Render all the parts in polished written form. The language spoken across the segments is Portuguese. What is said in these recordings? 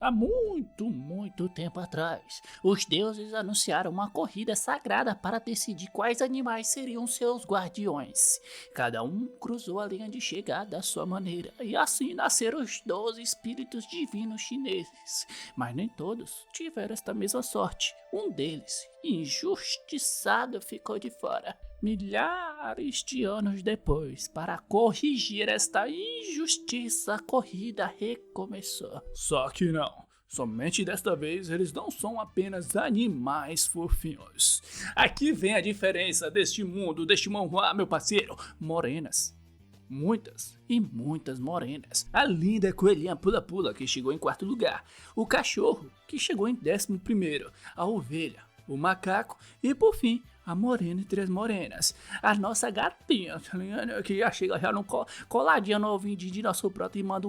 Há muito tempo atrás, os deuses anunciaram uma corrida sagrada para decidir quais animais seriam seus guardiões. Cada um cruzou a linha de chegada à sua maneira, e assim nasceram os 12 espíritos divinos chineses. Mas nem todos tiveram esta mesma sorte. Um deles, injustiçado, ficou de fora. Milhares de anos depois, para corrigir esta injustiça, a corrida recomeçou. Só que não. Somente desta vez eles não são apenas animais fofinhos. Aqui vem a diferença deste mundo, deste manhwa, meu parceiro. Morenas. Muitas e muitas morenas. A linda coelhinha pula-pula, que chegou em quarto lugar. O cachorro, que chegou em 11º. A ovelha, o macaco e, por fim, a morena entre as morenas. A nossa gatinha, tá ligado? Que já chega já no coladinha no ouvido de nosso proto e manda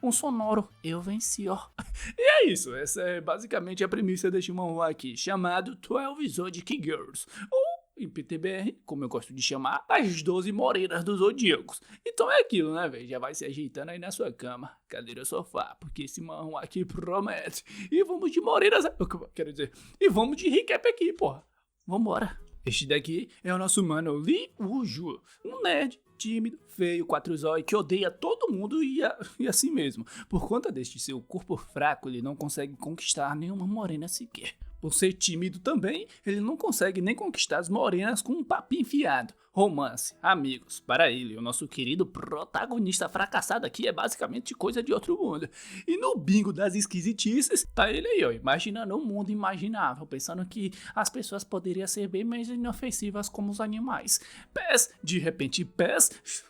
um sonoro. Eu venci, ó. E é isso, essa é basicamente a premissa deste manhwa aqui, chamado 12 Zodiac Girls. Ou em PTBR, como eu gosto de chamar, as 12 morenas dos zodíacos. Então é aquilo, né, velho? Já vai se ajeitando aí na sua cama, cadeira, sofá, porque esse manhwa aqui promete. E vamos de morenas, quero dizer, e vamos de recap aqui, porra. Vambora. Este daqui é o nosso mano Lee Woo-ju, um nerd, tímido, feio, 4 zóio, que odeia todo mundo e assim mesmo. Por conta deste seu corpo fraco, ele não consegue conquistar nenhuma morena sequer. Por ser tímido também, ele não consegue nem conquistar as morenas com um papinho enfiado. Romance, amigos, para ele, o nosso querido protagonista fracassado aqui é basicamente coisa de outro mundo. E no bingo das esquisitices, tá ele aí, ó, imaginando um mundo imaginável, pensando que as pessoas poderiam ser bem mais inofensivas como os animais. Pés, de repente pés...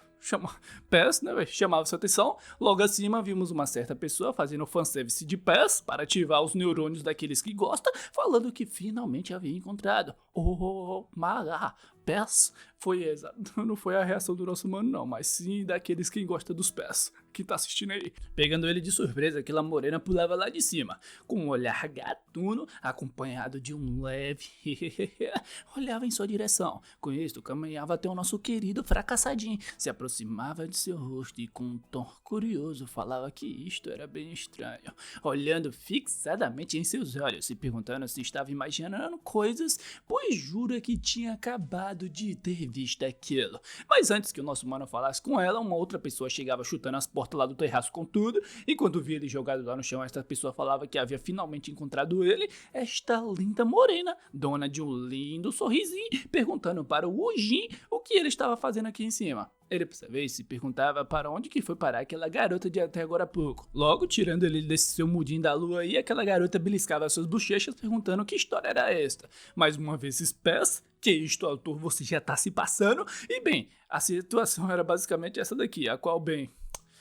PES, né, chamava sua atenção. Logo acima vimos uma certa pessoa fazendo fanservice de PES para ativar os neurônios daqueles que gostam, falando que finalmente havia encontrado Mara. PES não foi a reação do nosso mano não, mas sim daqueles que gostam dos PES, que tá assistindo aí. Pegando ele de surpresa, aquela morena pulava lá de cima, com um olhar gatuno, acompanhado de um leve olhava em sua direção. Com isto, caminhava até o nosso querido fracassadinho, se aproximava de seu rosto e com um tom curioso falava que isto era bem estranho, olhando fixadamente em seus olhos, se perguntando se estava imaginando coisas, pois jura que tinha acabado de ter visto aquilo. Mas antes que o nosso mano falasse com ela, uma outra pessoa chegava chutando as portas lá do terraço com tudo, e quando via ele jogado lá no chão, esta pessoa falava que havia finalmente encontrado ele, esta linda morena, dona de um lindo sorrisinho, perguntando para o Ujin o que ele estava fazendo aqui em cima. Ele, por sua vez, se perguntava para onde que foi parar aquela garota de até agora há pouco. Logo, tirando ele desse seu mudinho da lua aí, aquela garota beliscava suas bochechas perguntando que história era esta. Mais uma vez, esses pés, que isto, autor, você já tá se passando. E bem, a situação era basicamente essa daqui, a qual, bem...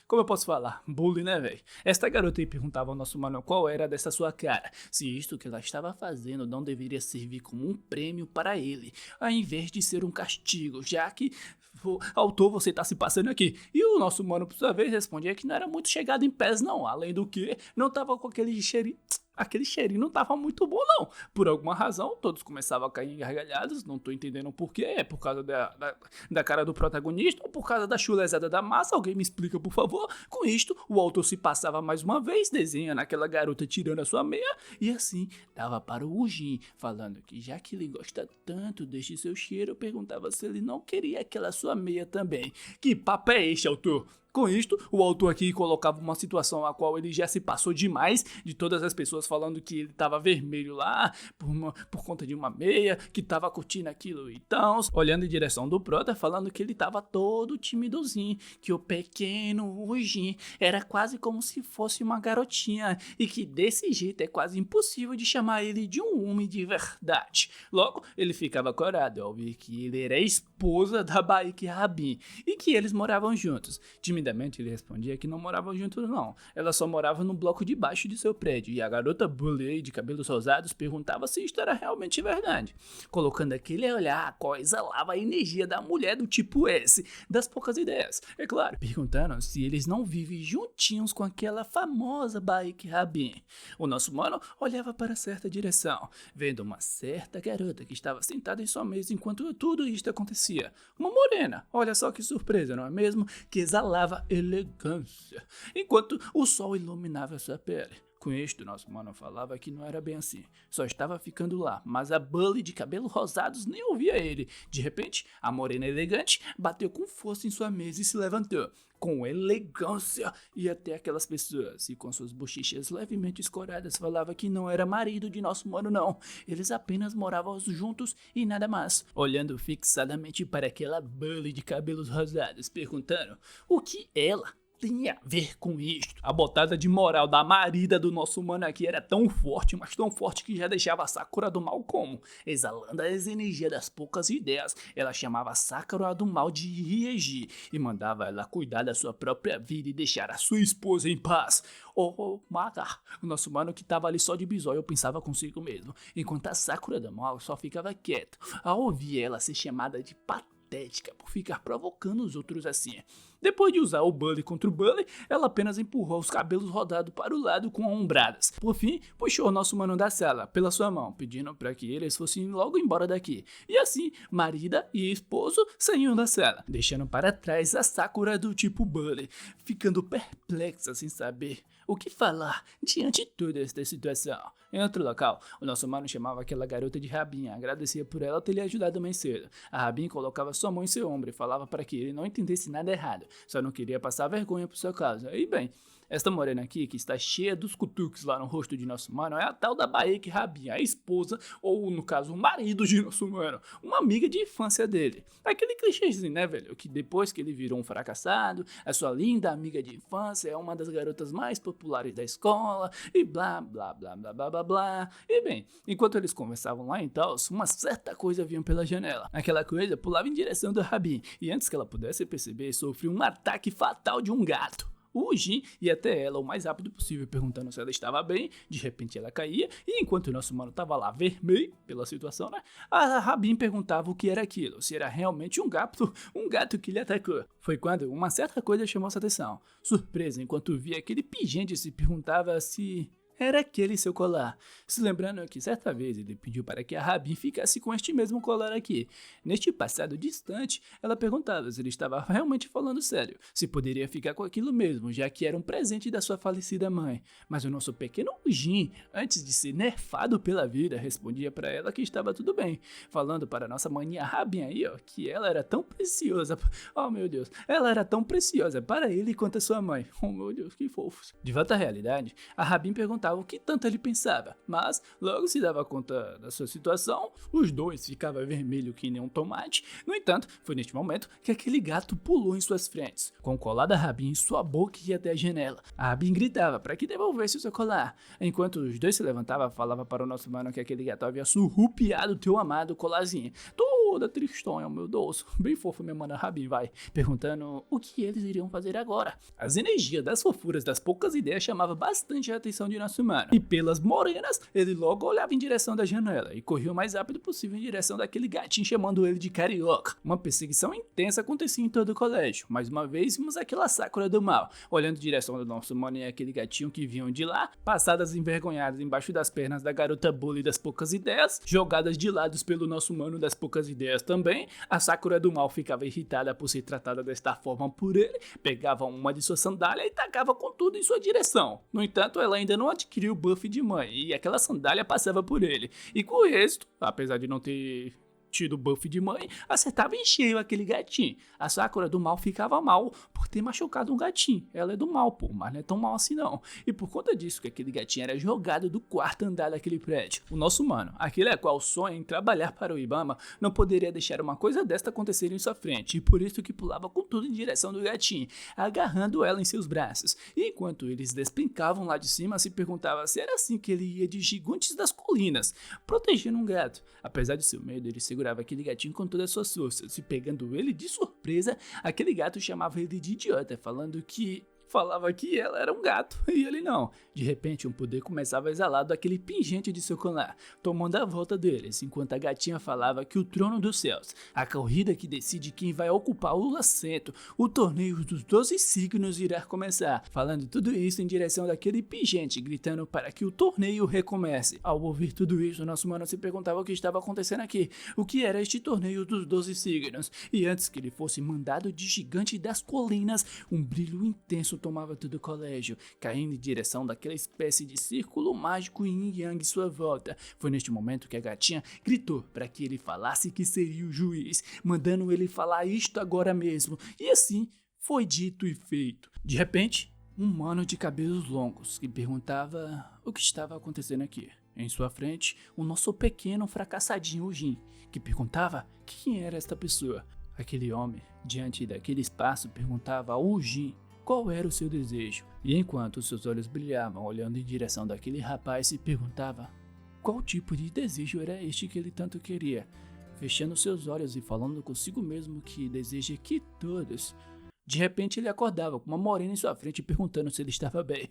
Como eu posso falar? Bullying, né, velho? Esta garota aí perguntava ao nosso mano qual era dessa sua cara, se isto que ela estava fazendo não deveria servir como um prêmio para ele, ao invés de ser um castigo, já que, autor, você tá se passando aqui. E o nosso mano, por sua vez, respondia que não era muito chegado em pés, não, além do que não tava com aquele cheirinho... Aquele cheirinho não tava muito bom, não. Por alguma razão, todos começavam a cair em gargalhadas. Não tô entendendo por quê. É por causa da cara do protagonista ou por causa da chulezada da massa? Alguém me explica, por favor. Com isto, o autor se passava mais uma vez, desenhando aquela garota tirando a sua meia. E assim, dava para o Ujin, falando que já que ele gosta tanto deste seu cheiro, perguntava se ele não queria aquela sua meia também. Que papo é este, autor? Com isto, o autor aqui colocava uma situação a qual ele já se passou demais, de todas as pessoas falando que ele estava vermelho lá, por conta de uma meia, que estava curtindo aquilo e tal, olhando em direção do Prota, falando que ele estava todo timidozinho, que o pequeno Ujin era quase como se fosse uma garotinha, e que desse jeito é quase impossível de chamar ele de um homem de verdade. Logo, ele ficava corado ao ver que ele era a esposa da Baek Rabin, e que eles moravam juntos. Timidamente ele respondia que não moravam juntos não, ela só morava no bloco de baixo de seu prédio, e a garota bully de cabelos rosados perguntava se isto era realmente verdade, colocando aquele olhar a qual exalava a energia da mulher do tipo S, das poucas ideias, é claro, perguntando se eles não vivem juntinhos com aquela famosa Baek Rabin. O nosso mano olhava para certa direção, vendo uma certa garota que estava sentada em sua mesa enquanto tudo isto acontecia, uma morena, olha só que surpresa, não é mesmo? Que exalava elegância, enquanto o sol iluminava sua pele. Com isto, nosso mano falava que não era bem assim, só estava ficando lá, mas a Bully de cabelos rosados nem ouvia ele. De repente, a morena elegante bateu com força em sua mesa e se levantou, com elegância, e até aquelas pessoas, e com suas bochechas levemente escoradas, falava que não era marido de nosso mano não, eles apenas moravam juntos e nada mais. Olhando fixadamente para aquela Bully de cabelos rosados, perguntando o que ela tem a ver com isto. A botada de moral da marida do nosso mano aqui era tão forte, mas tão forte que já deixava a Sakura do mal como, exalando as energias das poucas ideias, ela chamava a Sakura do mal de Rieji e mandava ela cuidar da sua própria vida e deixar a sua esposa em paz. Matar. O nosso mano que tava ali só de bisóio pensava consigo mesmo, enquanto a Sakura do mal só ficava quieta ao ouvir ela ser chamada de patética por ficar provocando os outros assim. Depois de usar o Bully contra o Bully, ela apenas empurrou os cabelos rodados para o lado com ombradas. Por fim, puxou o nosso mano da sala pela sua mão, pedindo para que eles fossem logo embora daqui. E assim, marida e esposo saíram da sala, deixando para trás a Sakura do tipo Bully, ficando perplexa sem saber o que falar diante de toda esta situação. Em outro local, o nosso mano chamava aquela garota de Rabin, agradecia por ela ter lhe ajudado mais cedo. A Rabin colocava sua mão em seu ombro e falava para que ele não entendesse nada errado, só não queria passar vergonha por sua causa. E bem, esta morena aqui, que está cheia dos cutuques lá no rosto de nosso mano, é a tal da Baek Rabin, a esposa, ou no caso o marido de nosso mano, uma amiga de infância dele. Aquele clichêzinho, né, velho, que depois que ele virou um fracassado, a sua linda amiga de infância é uma das garotas mais populares da escola, e blá, blá, blá, blá, blá, blá, blá. E bem, enquanto eles conversavam lá em tal, uma certa coisa vinha pela janela. Aquela coisa pulava em direção da Rabin, e antes que ela pudesse perceber, sofreu um ataque fatal de um gato. O Jin ia até ela o mais rápido possível, perguntando se ela estava bem. De repente ela caía, e enquanto o nosso mano estava lá vermelho pela situação, né, a Rabin perguntava o que era aquilo, se era realmente um gato que lhe atacou. Foi quando uma certa coisa chamou sua atenção. Surpresa, enquanto via aquele pingente, se perguntava se era aquele seu colar, se lembrando que certa vez ele pediu para que a Rabin ficasse com este mesmo colar aqui. Neste passado distante, ela perguntava se ele estava realmente falando sério, se poderia ficar com aquilo mesmo, já que era um presente da sua falecida mãe. Mas o nosso pequeno Jin, antes de ser nerfado pela vida, respondia para ela que estava tudo bem, falando para nossa maninha Rabin aí, ó, que ela era tão preciosa, oh meu Deus, ela era tão preciosa para ele quanto a sua mãe. Oh meu Deus, que fofos. De volta à realidade, a Rabin perguntava o que tanto ele pensava, mas logo se dava conta da sua situação, os dois ficavam vermelhos que nem um tomate. No entanto, foi neste momento que aquele gato pulou em suas frentes, com o colar da Rabin em sua boca e ia até a janela. A Rabin gritava para que devolvesse o seu colar, enquanto os dois se levantavam, falava para o nosso mano que aquele gato havia surrupiado o teu amado colarzinho. Toda tristonha, meu Deus, bem fofo minha mana Rabin, vai, perguntando o que eles iriam fazer agora. As energias das fofuras das poucas ideias chamavam bastante a atenção de nosso mano, e pelas morenas, ele logo olhava em direção da janela e corria o mais rápido possível em direção daquele gatinho, chamando ele de carioca. Uma perseguição intensa acontecia em todo o colégio. Mais uma vez vimos aquela Sakura do mal, olhando em direção do nosso mano e aquele gatinho que vinham de lá, passadas envergonhadas embaixo das pernas da garota bully das poucas ideias, jogadas de lados pelo nosso mano das poucas ideias também. A Sakura do mal ficava irritada por ser tratada desta forma por ele, pegava uma de suas sandálias e tacava com tudo em sua direção. No entanto, ela ainda não adquiriu o buff de mãe, e aquela sandália passava por ele. E com isso, apesar de não ter tido buff de mãe, acertava em cheio aquele gatinho. A Sakura do mal ficava mal por ter machucado um gatinho. Ela é do mal, pô, mas não é tão mal assim não. E por conta disso que aquele gatinho era jogado do quarto andar daquele prédio. O nosso mano, aquele a qual sonha em trabalhar para o Ibama, não poderia deixar uma coisa desta acontecer em sua frente, e por isso que pulava com tudo em direção do gatinho, agarrando ela em seus braços. E enquanto eles despencavam lá de cima, se perguntava se era assim que ele ia de Gigantes das Colinas, protegendo um gato. Apesar de seu medo, ele segurava aquele gatinho com todas as suas forças, e pegando ele de surpresa, aquele gato chamava ele de idiota, falava que ela era um gato, e ele não. De repente, um poder começava a exalar daquele pingente de seu colar, tomando a volta deles, enquanto a gatinha falava que o trono dos céus, a corrida que decide quem vai ocupar o assento, o torneio dos 12 signos irá começar, falando tudo isso em direção daquele pingente, gritando para que o torneio recomece. Ao ouvir tudo isso, nosso mano se perguntava o que estava acontecendo aqui, o que era este torneio dos 12 signos, e antes que ele fosse mandado de Gigante das Colinas, um brilho intenso espaço tomava todo o colégio, caindo em direção daquela espécie de círculo mágico yin yang em sua volta. Foi neste momento que a gatinha gritou para que ele falasse que seria o juiz, mandando ele falar isto agora mesmo. E assim foi dito e feito. De repente, um mano de cabelos longos que perguntava o que estava acontecendo aqui. Em sua frente, o nosso pequeno fracassadinho Jin, que perguntava quem era esta pessoa. Aquele homem, diante daquele espaço, perguntava ao Jin qual era o seu desejo. E enquanto seus olhos brilhavam olhando em direção daquele rapaz, se perguntava qual tipo de desejo era este que ele tanto queria. Fechando seus olhos e falando consigo mesmo que deseja que todos... De repente ele acordava com uma morena em sua frente perguntando se ele estava bem.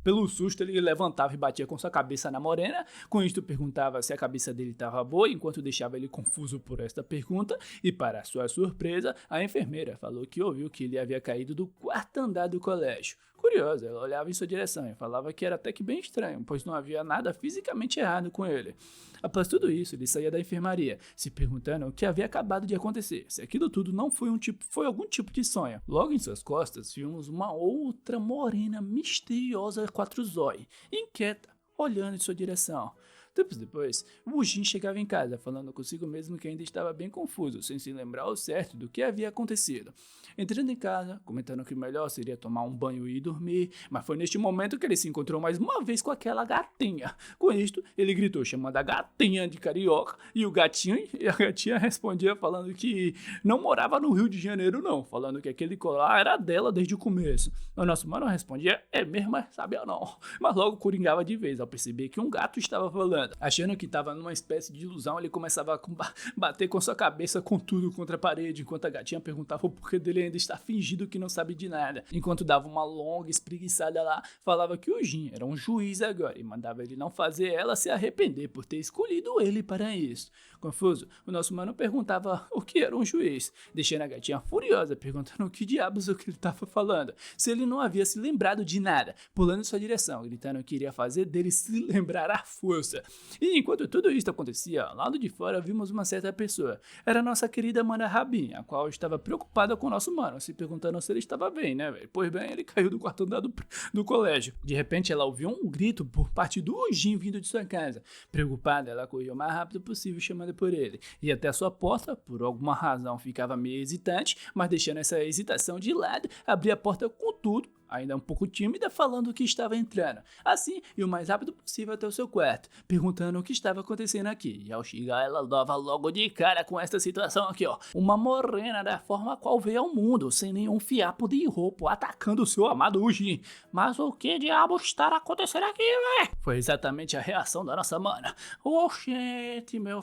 Pelo susto ele levantava e batia com sua cabeça na morena, com isto perguntava se a cabeça dele estava boa, enquanto deixava ele confuso por esta pergunta, e para sua surpresa, a enfermeira falou que ouviu que ele havia caído do quarto andar do colégio. Curiosa, ela olhava em sua direção e falava que era até que bem estranho, pois não havia nada fisicamente errado com ele. Após tudo isso, ele saía da enfermaria, se perguntando o que havia acabado de acontecer, se aquilo tudo não foi algum tipo de sonho. Logo em suas costas, vimos uma outra morena misteriosa quatro zói, inquieta, olhando em sua direção. Tempos depois, o Jin chegava em casa, falando consigo mesmo que ainda estava bem confuso, sem se lembrar ao certo do que havia acontecido. Entrando em casa, comentando que o melhor seria tomar um banho e dormir, mas foi neste momento que ele se encontrou mais uma vez com aquela gatinha. Com isto, ele gritou chamando a gatinha de carioca, e a gatinha respondia falando que não morava no Rio de Janeiro não, falando que aquele colar era dela desde o começo. O nosso mano respondia, é mesmo, mas sabia não. Mas logo coringava de vez ao perceber que um gato estava falando. Achando que estava numa espécie de ilusão, ele começava a bater com sua cabeça com tudo contra a parede, enquanto a gatinha perguntava o porquê dele ainda estar fingindo que não sabe de nada. Enquanto dava uma longa espreguiçada lá, falava que o Jin era um juiz agora e mandava ele não fazer ela se arrepender por ter escolhido ele para isso. Confuso, o nosso mano perguntava o que era um juiz, deixando a gatinha furiosa, perguntando o que diabos o que ele estava falando, se ele não havia se lembrado de nada, pulando em sua direção, gritando que iria fazer dele se lembrar à força. E enquanto tudo isso acontecia, ao lado de fora vimos uma certa pessoa. Era a nossa querida mana Rabin, a qual estava preocupada com o nosso mano, se perguntando se ele estava bem, né, velho? Pois bem, ele caiu do quarto andar do colégio. De repente, ela ouviu um grito por parte do Jin vindo de sua casa. Preocupada, ela correu o mais rápido possível, chamando por ele. E até a sua porta, por alguma razão, ficava meio hesitante, mas deixando essa hesitação de lado, abria a porta com tudo, ainda um pouco tímida, falando que estava entrando. Assim, e o mais rápido possível até o seu quarto, perguntando o que estava acontecendo aqui. E ao chegar, ela dava logo de cara com essa situação aqui, ó. Uma morena da forma a qual veio ao mundo, sem nenhum fiapo de roupa, atacando o seu amado Ujin. Mas o que diabo está acontecendo aqui, véi? Foi exatamente a reação da nossa mana. Oxente, meu...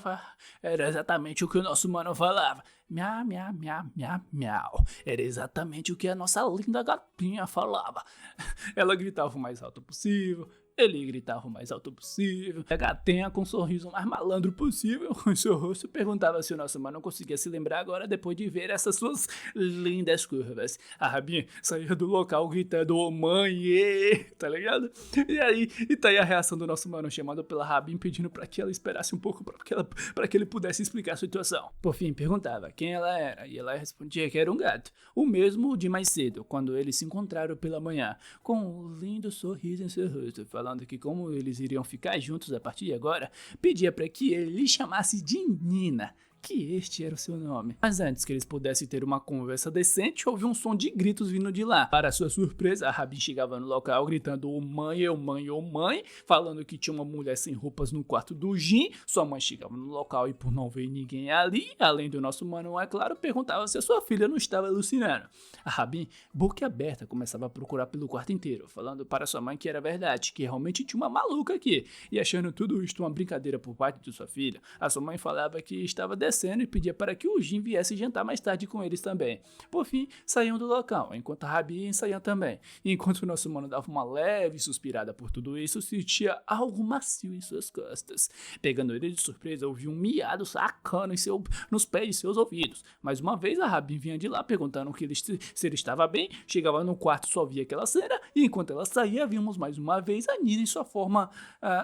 Era exatamente o que o nosso mano falava. Miau, miau, miau, miau, miau. Era exatamente o que a nossa linda gatinha falava. Ela gritava o mais alto possível, ele gritava o mais alto possível. A gatinha, com um sorriso mais malandro possível em seu rosto, perguntava se o nosso mano conseguia se lembrar agora depois de ver essas suas lindas curvas. A Rabin saía do local gritando, ô mãe, tá ligado? E tá aí a reação do nosso mano, chamado pela Rabin, pedindo pra que ela esperasse um pouco pra que ele pudesse explicar a situação. Por fim, perguntava quem ela era, e ela respondia que era um gato, o mesmo de mais cedo, quando eles se encontraram pela manhã, com um lindo sorriso em seu rosto, falando que como eles iriam ficar juntos a partir de agora, pedia para que ele lhe chamasse de Nina, que este era o seu nome. Mas antes que eles pudessem ter uma conversa decente, houve um som de gritos vindo de lá. Para sua surpresa, a Rabin chegava no local gritando ô mãe, ô mãe, ô mãe, falando que tinha uma mulher sem roupas no quarto do Jin. Sua mãe chegava no local e por não ver ninguém ali, além do nosso mano, é claro, perguntava se a sua filha não estava alucinando. A Rabin, boca aberta, começava a procurar pelo quarto inteiro, falando para sua mãe que era verdade, que realmente tinha uma maluca aqui. E achando tudo isto uma brincadeira por parte de sua filha, a sua mãe falava que estava descendo e pedia para que o Jin viesse jantar mais tarde com eles também. Por fim, saíam do local, enquanto a Rabin saía também. E enquanto o nosso mano dava uma leve suspirada por tudo isso, sentia algo macio em suas costas. Pegando ele de surpresa, ouviu um miado sacano nos pés de seus ouvidos. Mais uma vez, a Rabin vinha de lá perguntando se ele estava bem. Chegava no quarto, só via aquela cena, e enquanto ela saía, vimos mais uma vez a Nina em sua forma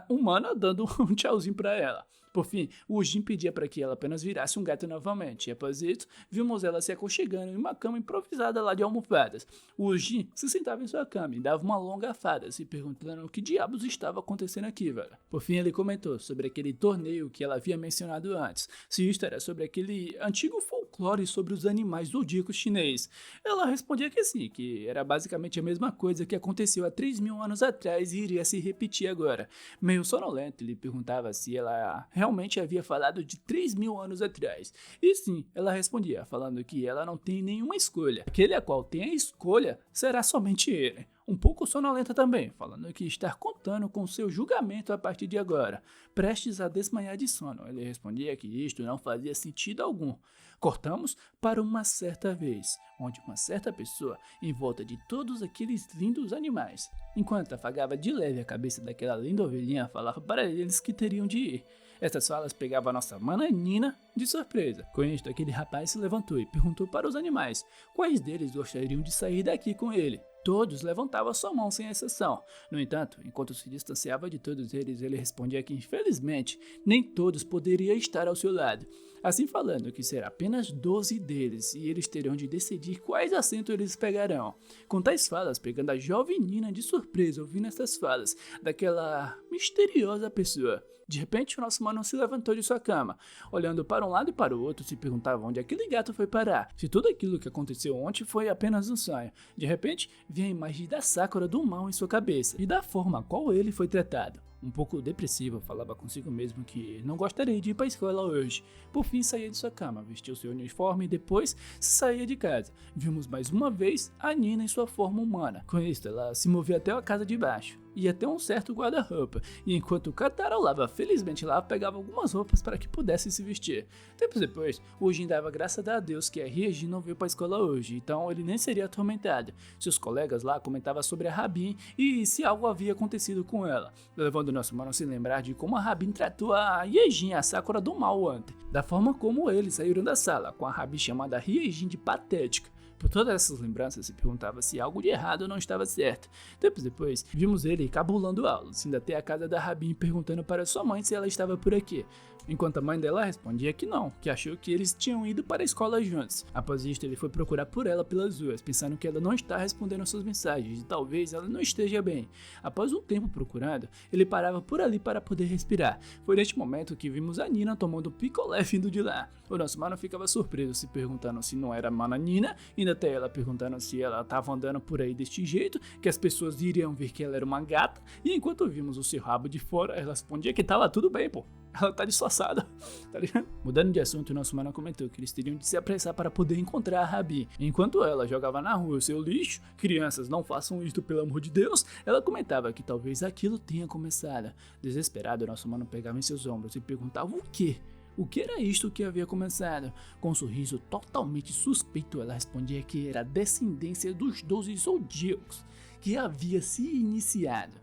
humana, dando um tchauzinho para ela. Por fim, o Jin pedia para que ela apenas virasse um gato novamente, e após isso, vimos ela se aconchegando em uma cama improvisada lá de almofadas. O Jin se sentava em sua cama e dava uma longa afada, se perguntando o que diabos estava acontecendo aqui, velho. Por fim, ele comentou sobre aquele torneio que ela havia mencionado antes, se isto era sobre aquele antigo folclore sobre os animais zodíacos chinês. Ela respondia que sim, que era basicamente a mesma coisa que aconteceu há 3.000 anos atrás e iria se repetir agora. Meio sonolento, ele perguntava se ela realmente havia falado de 3.000 anos atrás. E sim, ela respondia, falando que ela não tem nenhuma escolha. Aquele a qual tem a escolha será somente ele. Um pouco sonolenta também, falando que está contando com seu julgamento a partir de agora, prestes a desmanhar de sono. Ele respondia que isto não fazia sentido algum. Cortamos para uma certa vez, onde uma certa pessoa, em volta de todos aqueles lindos animais, enquanto afagava de leve a cabeça daquela linda ovelhinha, falava para eles que teriam de ir. Essas falas pegavam a nossa mana Nina de surpresa. Com isto, aquele rapaz se levantou e perguntou para os animais quais deles gostariam de sair daqui com ele. Todos levantavam sua mão sem exceção. No entanto, enquanto se distanciava de todos eles, ele respondia que infelizmente nem todos poderiam estar ao seu lado. Assim falando que será apenas 12 deles e eles terão de decidir quais assentos eles pegarão. Com tais falas, pegando a jovem Nina de surpresa ouvindo essas falas daquela misteriosa pessoa. De repente, o nosso mano se levantou de sua cama, olhando para um lado e para o outro, se perguntava onde aquele gato foi parar, se tudo aquilo que aconteceu ontem foi apenas um sonho. De repente, vinha a imagem da Sakura do mal em sua cabeça, e da forma qual ele foi tratado. Um pouco depressiva, falava consigo mesmo que não gostaria de ir para a escola hoje. Por fim, saía de sua cama, vestiu seu uniforme e depois saía de casa. Vimos mais uma vez a Nina em sua forma humana. Com isso, ela se movia até a casa de baixo e até um certo guarda-roupa, e enquanto cantarolava felizmente lá, pegava algumas roupas para que pudesse se vestir. Tempos depois, o Jin dava graças a Deus que a Ryejin não veio para a escola hoje, então ele nem seria atormentado. Seus colegas lá comentavam sobre a Rabin e se algo havia acontecido com ela, levando nosso mano a se lembrar de como a Rabin tratou a Ryejin, a Sakura do mal ontem, da forma como eles saíram da sala, com a Rabin chamada Ryejin de patética. Por todas essas lembranças, se perguntava se algo de errado não estava certo. Tempos depois, vimos ele cabulando aulas, indo até a casa da Rabin perguntando para sua mãe se ela estava por aqui. Enquanto a mãe dela respondia que não, que achou que eles tinham ido para a escola juntos. Após isto, ele foi procurar por ela pelas ruas, pensando que ela não está respondendo suas mensagens e talvez ela não esteja bem. Após um tempo procurando, ele parava por ali para poder respirar. Foi neste momento que vimos a Nina tomando picolé vindo de lá. O nosso mano ficava surpreso, se perguntando se não era a mana Nina, indo até ela perguntando se ela estava andando por aí deste jeito, que as pessoas iriam ver que ela era uma gata, e enquanto vimos o seu rabo de fora, ela respondia que estava tudo bem, pô. Ela tá disfarçada, tá ligado? Mudando de assunto, o nosso mano comentou que eles teriam de se apressar para poder encontrar a Rabi. Enquanto ela jogava na rua o seu lixo, crianças não façam isto pelo amor de Deus, ela comentava que talvez aquilo tenha começado. Desesperado, o nosso mano pegava em seus ombros e perguntava o quê? O que era isto que havia começado? Com um sorriso totalmente suspeito, ela respondia que era a descendência dos 12 zodíacos que havia se iniciado.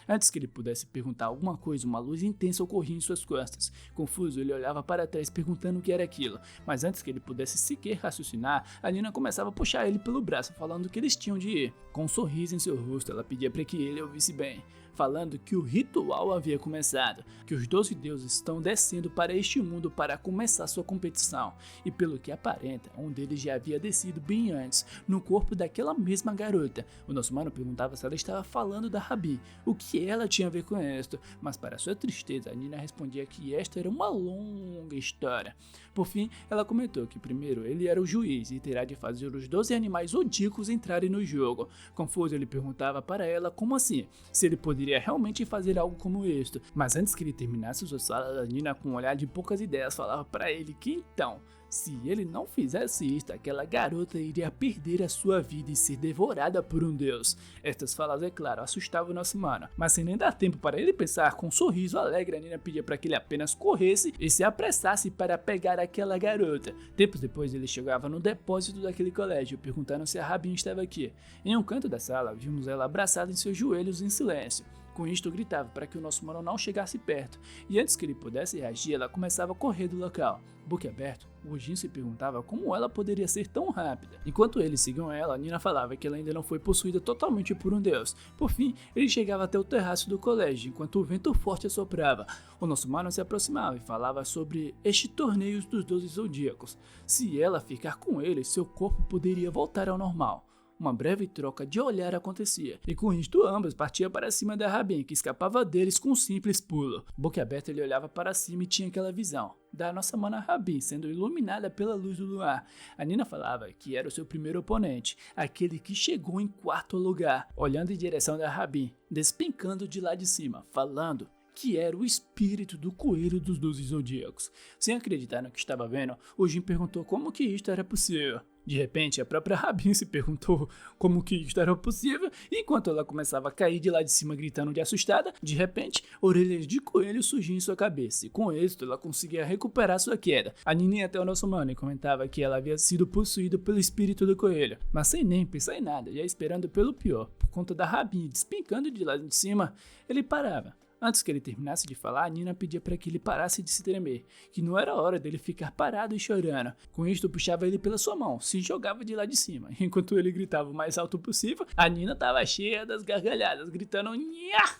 Antes que ele pudesse perguntar alguma coisa, uma luz intensa ocorria em suas costas. Confuso, ele olhava para trás perguntando o que era aquilo. Mas antes que ele pudesse sequer raciocinar, a Nina começava a puxar ele pelo braço, falando que eles tinham de ir. Com um sorriso em seu rosto, ela pedia para que ele ouvisse bem, falando que o ritual havia começado, que os 12 deuses estão descendo para este mundo para começar sua competição, e pelo que aparenta, um deles já havia descido bem antes, no corpo daquela mesma garota. O nosso mano perguntava se ela estava falando da Rabi, o que ela tinha a ver com isto, mas para sua tristeza, a Nina respondia que esta era uma longa história. Por fim, ela comentou que primeiro ele era o juiz e terá de fazer os 12 animais zodíacos entrarem no jogo. Confuso, ele perguntava para ela como assim, se ele poderia realmente fazer algo como isto. Mas antes que ele terminasse suas falas, a Nina, com um olhar de poucas ideias, falava para ele que então, se ele não fizesse isto, aquela garota iria perder a sua vida e ser devorada por um deus. Estas falas, é claro, assustavam o nosso mano, mas sem nem dar tempo para ele pensar, com um sorriso alegre, a Nina pedia para que ele apenas corresse e se apressasse para pegar aquela garota. Tempos depois, ele chegava no depósito daquele colégio, perguntando se a Rabin estava aqui. Em um canto da sala, vimos ela abraçada em seus joelhos em silêncio. Com isto, gritava para que o nosso mano não chegasse perto, e antes que ele pudesse reagir, ela começava a correr do local. Boquiaberto, o Ujin se perguntava como ela poderia ser tão rápida. Enquanto eles seguiam ela, Nina falava que ela ainda não foi possuída totalmente por um deus. Por fim, ele chegava até o terraço do colégio, enquanto o vento forte assoprava. O nosso mano se aproximava e falava sobre este torneio dos 12 zodíacos. Se ela ficar com ele, seu corpo poderia voltar ao normal. Uma breve troca de olhar acontecia, e com isto ambos partiam para cima da Rabin, que escapava deles com um simples pulo. Boquiaberto, ele olhava para cima e tinha aquela visão da nossa mana Rabin sendo iluminada pela luz do luar. A Nina falava que era o seu primeiro oponente, aquele que chegou em quarto lugar, olhando em direção da Rabin, despencando de lá de cima, falando que era o espírito do coelho dos 12 zodíacos. Sem acreditar no que estava vendo, o Jin perguntou como que isto era possível. De repente, a própria Rabin se perguntou como que isto era possível, e enquanto ela começava a cair de lá de cima gritando de assustada, de repente, orelhas de coelho surgiam em sua cabeça, e com êxito ela conseguia recuperar sua queda. A Nina ia até o nosso mano e comentava que ela havia sido possuída pelo espírito do coelho, mas sem nem pensar em nada, já esperando pelo pior. Por conta da Rabin despencando de lá de cima, ele parava. Antes que ele terminasse de falar, a Nina pedia para que ele parasse de se tremer, que não era hora dele ficar parado e chorando. Com isto, puxava ele pela sua mão, se jogava de lá de cima. Enquanto ele gritava o mais alto possível, a Nina estava cheia das gargalhadas, gritando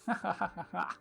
tá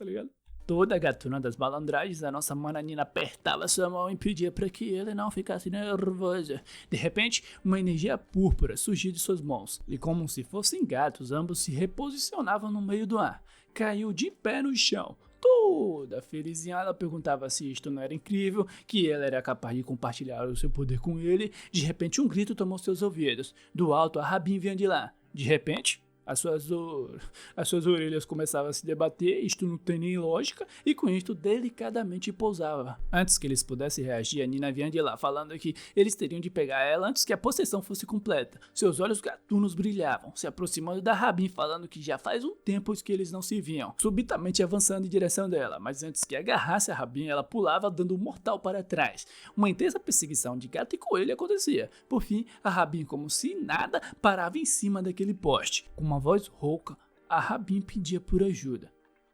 ligado? Toda a gatuna das malandragens, a nossa mana Nina apertava sua mão e pedia para que ele não ficasse nervoso. De repente, uma energia púrpura surgia de suas mãos, e como se fossem gatos, ambos se reposicionavam no meio do ar. Caiu de pé no chão. Toda felizinha, ela perguntava se isto não era incrível, que ela era capaz de compartilhar o seu poder com ele. De repente, um grito tomou seus ouvidos. Do alto, a Rabin vinha de lá. De repente, as suas orelhas começavam a se debater, isto não tem nem lógica, e com isto delicadamente pousava. Antes que eles pudessem reagir, a Nina vinha de lá, falando que eles teriam de pegar ela antes que a possessão fosse completa. Seus olhos gatunos brilhavam, se aproximando da Rabin, falando que já faz um tempo que eles não se viam, subitamente avançando em direção dela, mas antes que agarrasse a Rabin, ela pulava dando um mortal para trás. Uma intensa perseguição de gato e coelho acontecia. Por fim, a Rabin, como se nada, parava em cima daquele poste. Com uma voz rouca, a Rabin pedia por ajuda,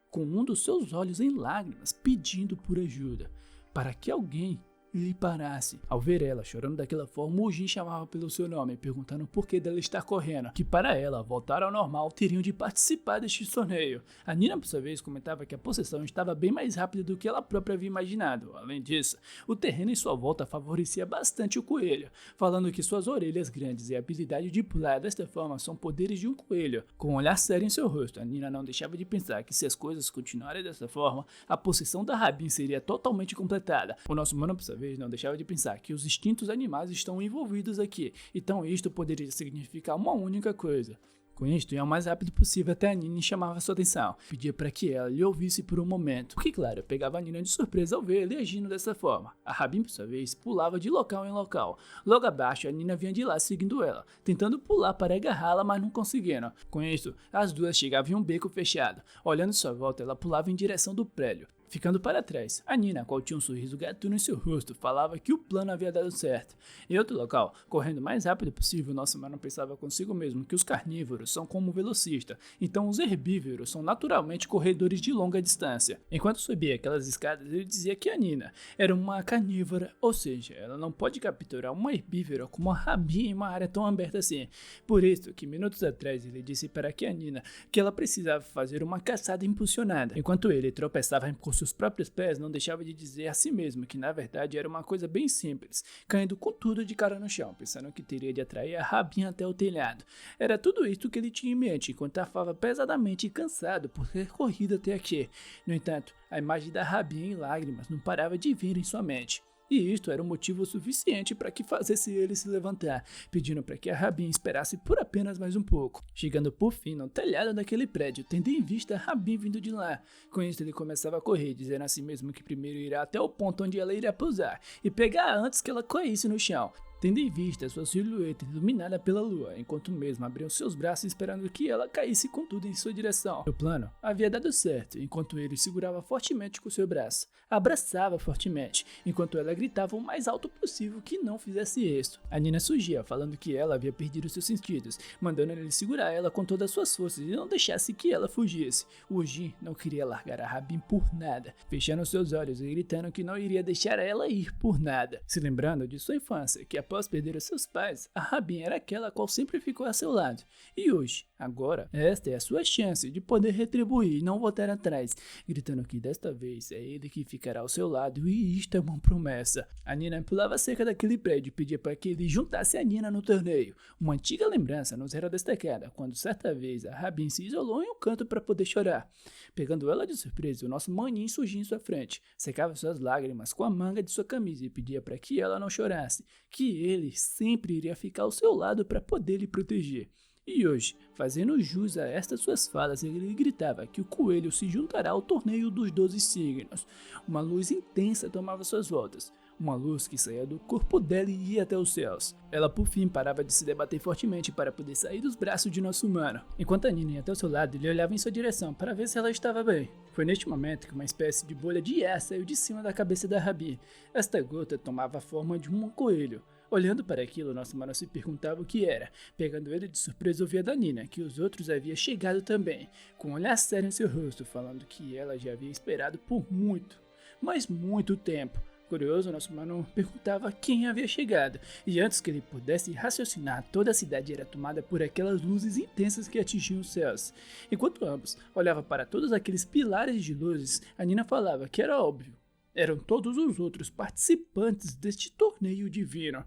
com um dos seus olhos em lágrimas, pedindo por ajuda, para que alguém lhe parasse. Ao ver ela chorando daquela forma, o Jin chamava pelo seu nome, perguntando por que dela estar correndo, que para ela voltar ao normal teriam de participar deste torneio. A Nina, por sua vez, comentava que a possessão estava bem mais rápida do que ela própria havia imaginado. Além disso, o terreno em sua volta favorecia bastante o coelho, falando que suas orelhas grandes e a habilidade de pular desta forma são poderes de um coelho. Com um olhar sério em seu rosto, a Nina não deixava de pensar que se as coisas continuarem dessa forma, a possessão da Rabin seria totalmente completada. O nosso mano, por sua vez, não deixava de pensar que os instintos animais estão envolvidos aqui, então isto poderia significar uma única coisa. Com isto, ia o mais rápido possível até a Nina e chamava sua atenção, pedia para que ela lhe ouvisse por um momento, o que claro, pegava a Nina de surpresa ao ver ele agindo dessa forma. A Rabin, por sua vez, pulava de local em local. Logo abaixo, a Nina vinha de lá seguindo ela, tentando pular para agarrá-la, mas não conseguindo. Com isto, as duas chegavam em um beco fechado. Olhando sua volta, ela pulava em direção do prédio, ficando para trás. A Nina, qual tinha um sorriso gatuno em seu rosto, falava que o plano havia dado certo. Em outro local, correndo o mais rápido possível, nosso mano pensava consigo mesmo que os carnívoros são como velocista, então os herbívoros são naturalmente corredores de longa distância. Enquanto subia aquelas escadas, ele dizia que a Nina era uma carnívora, ou seja, ela não pode capturar uma herbívora como a Rabin em uma área tão aberta assim. Por isso que minutos atrás ele disse para que a Nina que ela precisava fazer uma caçada impulsionada. Enquanto ele tropeçava com seus próprios pés, não deixava de dizer a si mesmo que na verdade era uma coisa bem simples, caindo com tudo de cara no chão, pensando que teria de atrair a Rabin até o telhado. Era tudo isso que ele tinha em mente, enquanto estava pesadamente e cansado por ter corrido até aqui. No entanto, a imagem da Rabin em lágrimas não parava de vir em sua mente. E isto era um motivo suficiente para que fizesse ele se levantar, pedindo para que a Rabin esperasse por apenas mais um pouco. Chegando por fim no telhado daquele prédio, tendo em vista a Rabin vindo de lá. Com isso ele começava a correr, dizendo a si mesmo que primeiro irá até o ponto onde ela iria pousar, e pegar antes que ela caísse no chão. tendo em vista sua silhueta iluminada pela lua, enquanto mesmo abriam seus braços esperando que ela caísse com tudo em sua direção. Seu plano havia dado certo, enquanto ele segurava fortemente com seu braço, abraçava fortemente, enquanto ela gritava o mais alto possível que não fizesse isso. A Nina surgia, falando que ela havia perdido seus sentidos, mandando ele segurar ela com todas as suas forças e não deixasse que ela fugisse. O Jin não queria largar a Rabin por nada, fechando seus olhos e gritando que não iria deixar ela ir por nada, se lembrando de sua infância, que após perder os seus pais, a Rabin era aquela qual sempre ficou a seu lado. E hoje, agora, esta é a sua chance de poder retribuir e não voltar atrás, gritando que desta vez é ele que ficará ao seu lado e isto é uma promessa. A Nina pulava cerca daquele prédio e pedia para que ele juntasse a Nina no torneio. Uma antiga lembrança nos era destacada quando certa vez a Rabin se isolou em um canto para poder chorar. Pegando ela de surpresa, o nosso maninho surgia em sua frente, secava suas lágrimas com a manga de sua camisa e pedia para que ela não chorasse, que ele sempre iria ficar ao seu lado para poder lhe proteger. E hoje, fazendo jus a estas suas falas, ele gritava que o coelho se juntará ao torneio dos 12 signos. Uma luz intensa tomava suas voltas, uma luz que saía do corpo dela e ia até os céus. Ela por fim parava de se debater fortemente para poder sair dos braços de nosso humano. Enquanto a Nina ia até o seu lado, ele olhava em sua direção para ver se ela estava bem. Foi neste momento que uma espécie de bolha de ar saiu de cima da cabeça da Rabin. Esta gota tomava a forma de um coelho. Olhando para aquilo, nosso mano se perguntava o que era. Pegando ele de surpresa, ouvia da Nina que os outros haviam chegado também, com um olhar sério em seu rosto, falando que ela já havia esperado por muito, mas muito tempo. Curioso, nosso mano perguntava quem havia chegado, e antes que ele pudesse raciocinar, toda a cidade era tomada por aquelas luzes intensas que atingiam os céus. Enquanto ambos olhavam para todos aqueles pilares de luzes, a Nina falava que era óbvio. Eram todos os outros participantes deste torneio divino.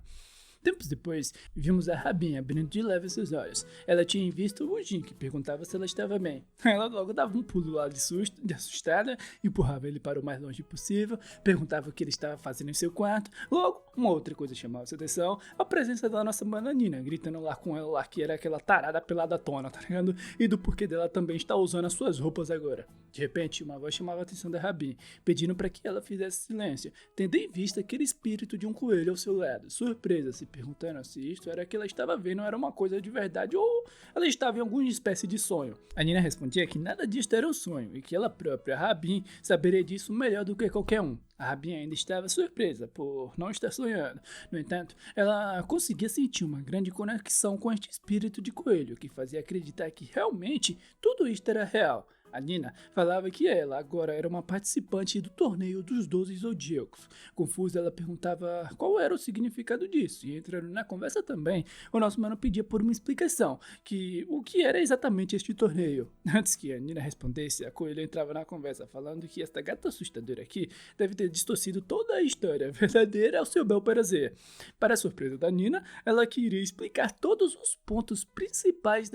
Tempos depois, vimos a Rabin abrindo de leve seus olhos. Ela tinha visto o Jin, que perguntava se ela estava bem. Ela logo dava um pulo lá de susto, de assustada, empurrava ele para o mais longe possível, perguntava o que ele estava fazendo em seu quarto. Logo, uma outra coisa chamava sua atenção, a presença da nossa bananina, gritando lá com ela lá que era aquela tarada pelada tona, tá ligado? E do porquê dela também está usando as suas roupas agora. De repente, uma voz chamava a atenção da Rabin, pedindo para que ela fizesse silêncio, tendo em vista aquele espírito de um coelho ao seu lado. Surpresa, se perguntando se isto era que ela estava vendo era uma coisa de verdade ou ela estava em alguma espécie de sonho. A Nina respondia que nada disto era um sonho e que ela própria, a Rabin, saberia disso melhor do que qualquer um. A Rabin ainda estava surpresa por não estar sonhando. No entanto, ela conseguia sentir uma grande conexão com este espírito de coelho que fazia acreditar que realmente tudo isto era real. A Nina falava que ela agora era uma participante do torneio dos 12 zodíacos. Confusa, ela perguntava qual era o significado disso. E entrando na conversa também, o nosso mano pedia por uma explicação, que o que era exatamente este torneio. Antes que a Nina respondesse, a coelha entrava na conversa falando que esta gata assustadora aqui deve ter distorcido toda a história verdadeira ao seu bel prazer. Para a surpresa da Nina, ela queria explicar todos os pontos principais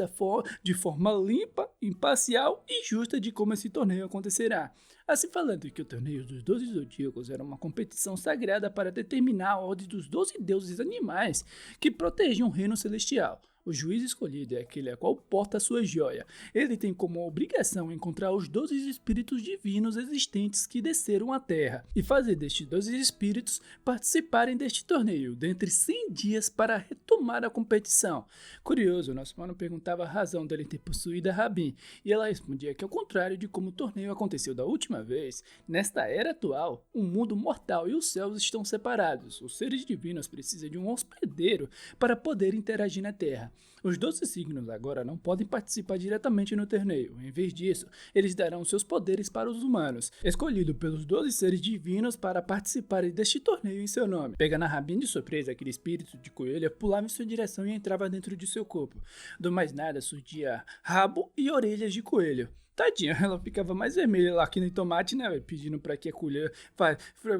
de forma limpa, imparcial e justa de como esse torneio acontecerá. Assim, falando que o torneio dos 12 zodíacos era uma competição sagrada para determinar a ordem dos 12 deuses animais que protegiam o reino celestial. O juiz escolhido é aquele a qual porta a sua joia. Ele tem como obrigação encontrar os 12 espíritos divinos existentes que desceram à Terra e fazer destes 12 espíritos participarem deste torneio dentre 100 dias para retomar a competição. Curioso, nosso mano perguntava a razão dele ter possuído a Rabin e ela respondia que ao contrário de como o torneio aconteceu da última vez, nesta era atual, o mundo mortal e os céus estão separados. Os seres divinos precisam de um hospedeiro para poder interagir na Terra. Os 12 signos agora não podem participar diretamente no torneio. Em vez disso, eles darão seus poderes para os humanos, escolhido pelos 12 seres divinos para participarem deste torneio em seu nome. Pegando a Rabin de surpresa, aquele espírito de coelho pulava em sua direção e entrava dentro de seu corpo. Do mais nada surgia rabo e orelhas de coelho. Tadinha, ela ficava mais vermelha lá que nem tomate, né, pedindo para que a colher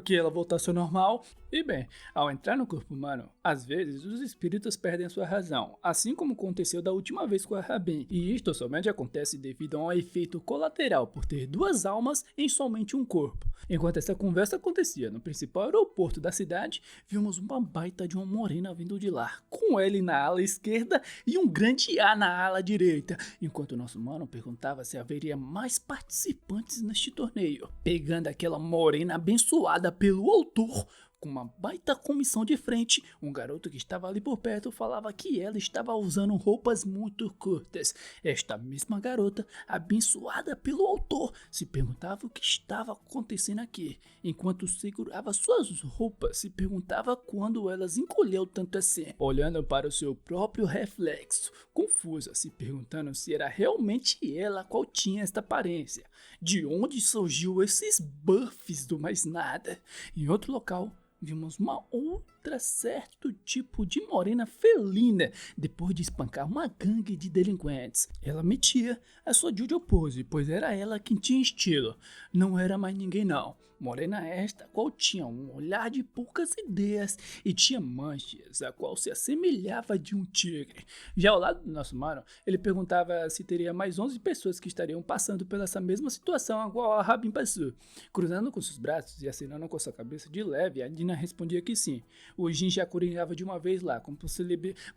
que ela voltasse ao normal. E bem, ao entrar no corpo humano, às vezes os espíritos perdem a sua razão, assim como aconteceu da última vez com a Rabin. E isto somente acontece devido a um efeito colateral por ter duas almas em somente um corpo. Enquanto essa conversa acontecia no principal aeroporto da cidade, vimos uma baita de uma morena vindo de lá, com L na ala esquerda e um grande A na ala direita, enquanto o nosso mano perguntava se haveria mais participantes neste torneio. Pegando aquela morena abençoada pelo autor, Com uma baita comissão de frente, um garoto que estava ali por perto falava que ela estava usando roupas muito curtas. Esta mesma garota, abençoada pelo autor, se perguntava o que estava acontecendo aqui. Enquanto segurava suas roupas, se perguntava quando elas encolheu tanto assim. Olhando para o seu próprio reflexo, confusa, se perguntando se era realmente ela qual tinha esta aparência. De onde surgiu esses buffs do mais nada? Em outro local, vimos uma outra certo tipo de morena felina depois de espancar uma gangue de delinquentes. Ela metia a sua Jojo pose, pois era ela quem tinha estilo, não era mais ninguém não. Morena esta, qual tinha um olhar de poucas ideias e tinha manchas, a qual se assemelhava de um tigre. Já ao lado do nosso mano, ele perguntava se teria mais 11 pessoas que estariam passando pela essa mesma situação a qual a Rabin passou. Cruzando com seus braços e acenando com sua cabeça de leve, a Nina respondia que sim. O Jin já coringava de uma vez lá, com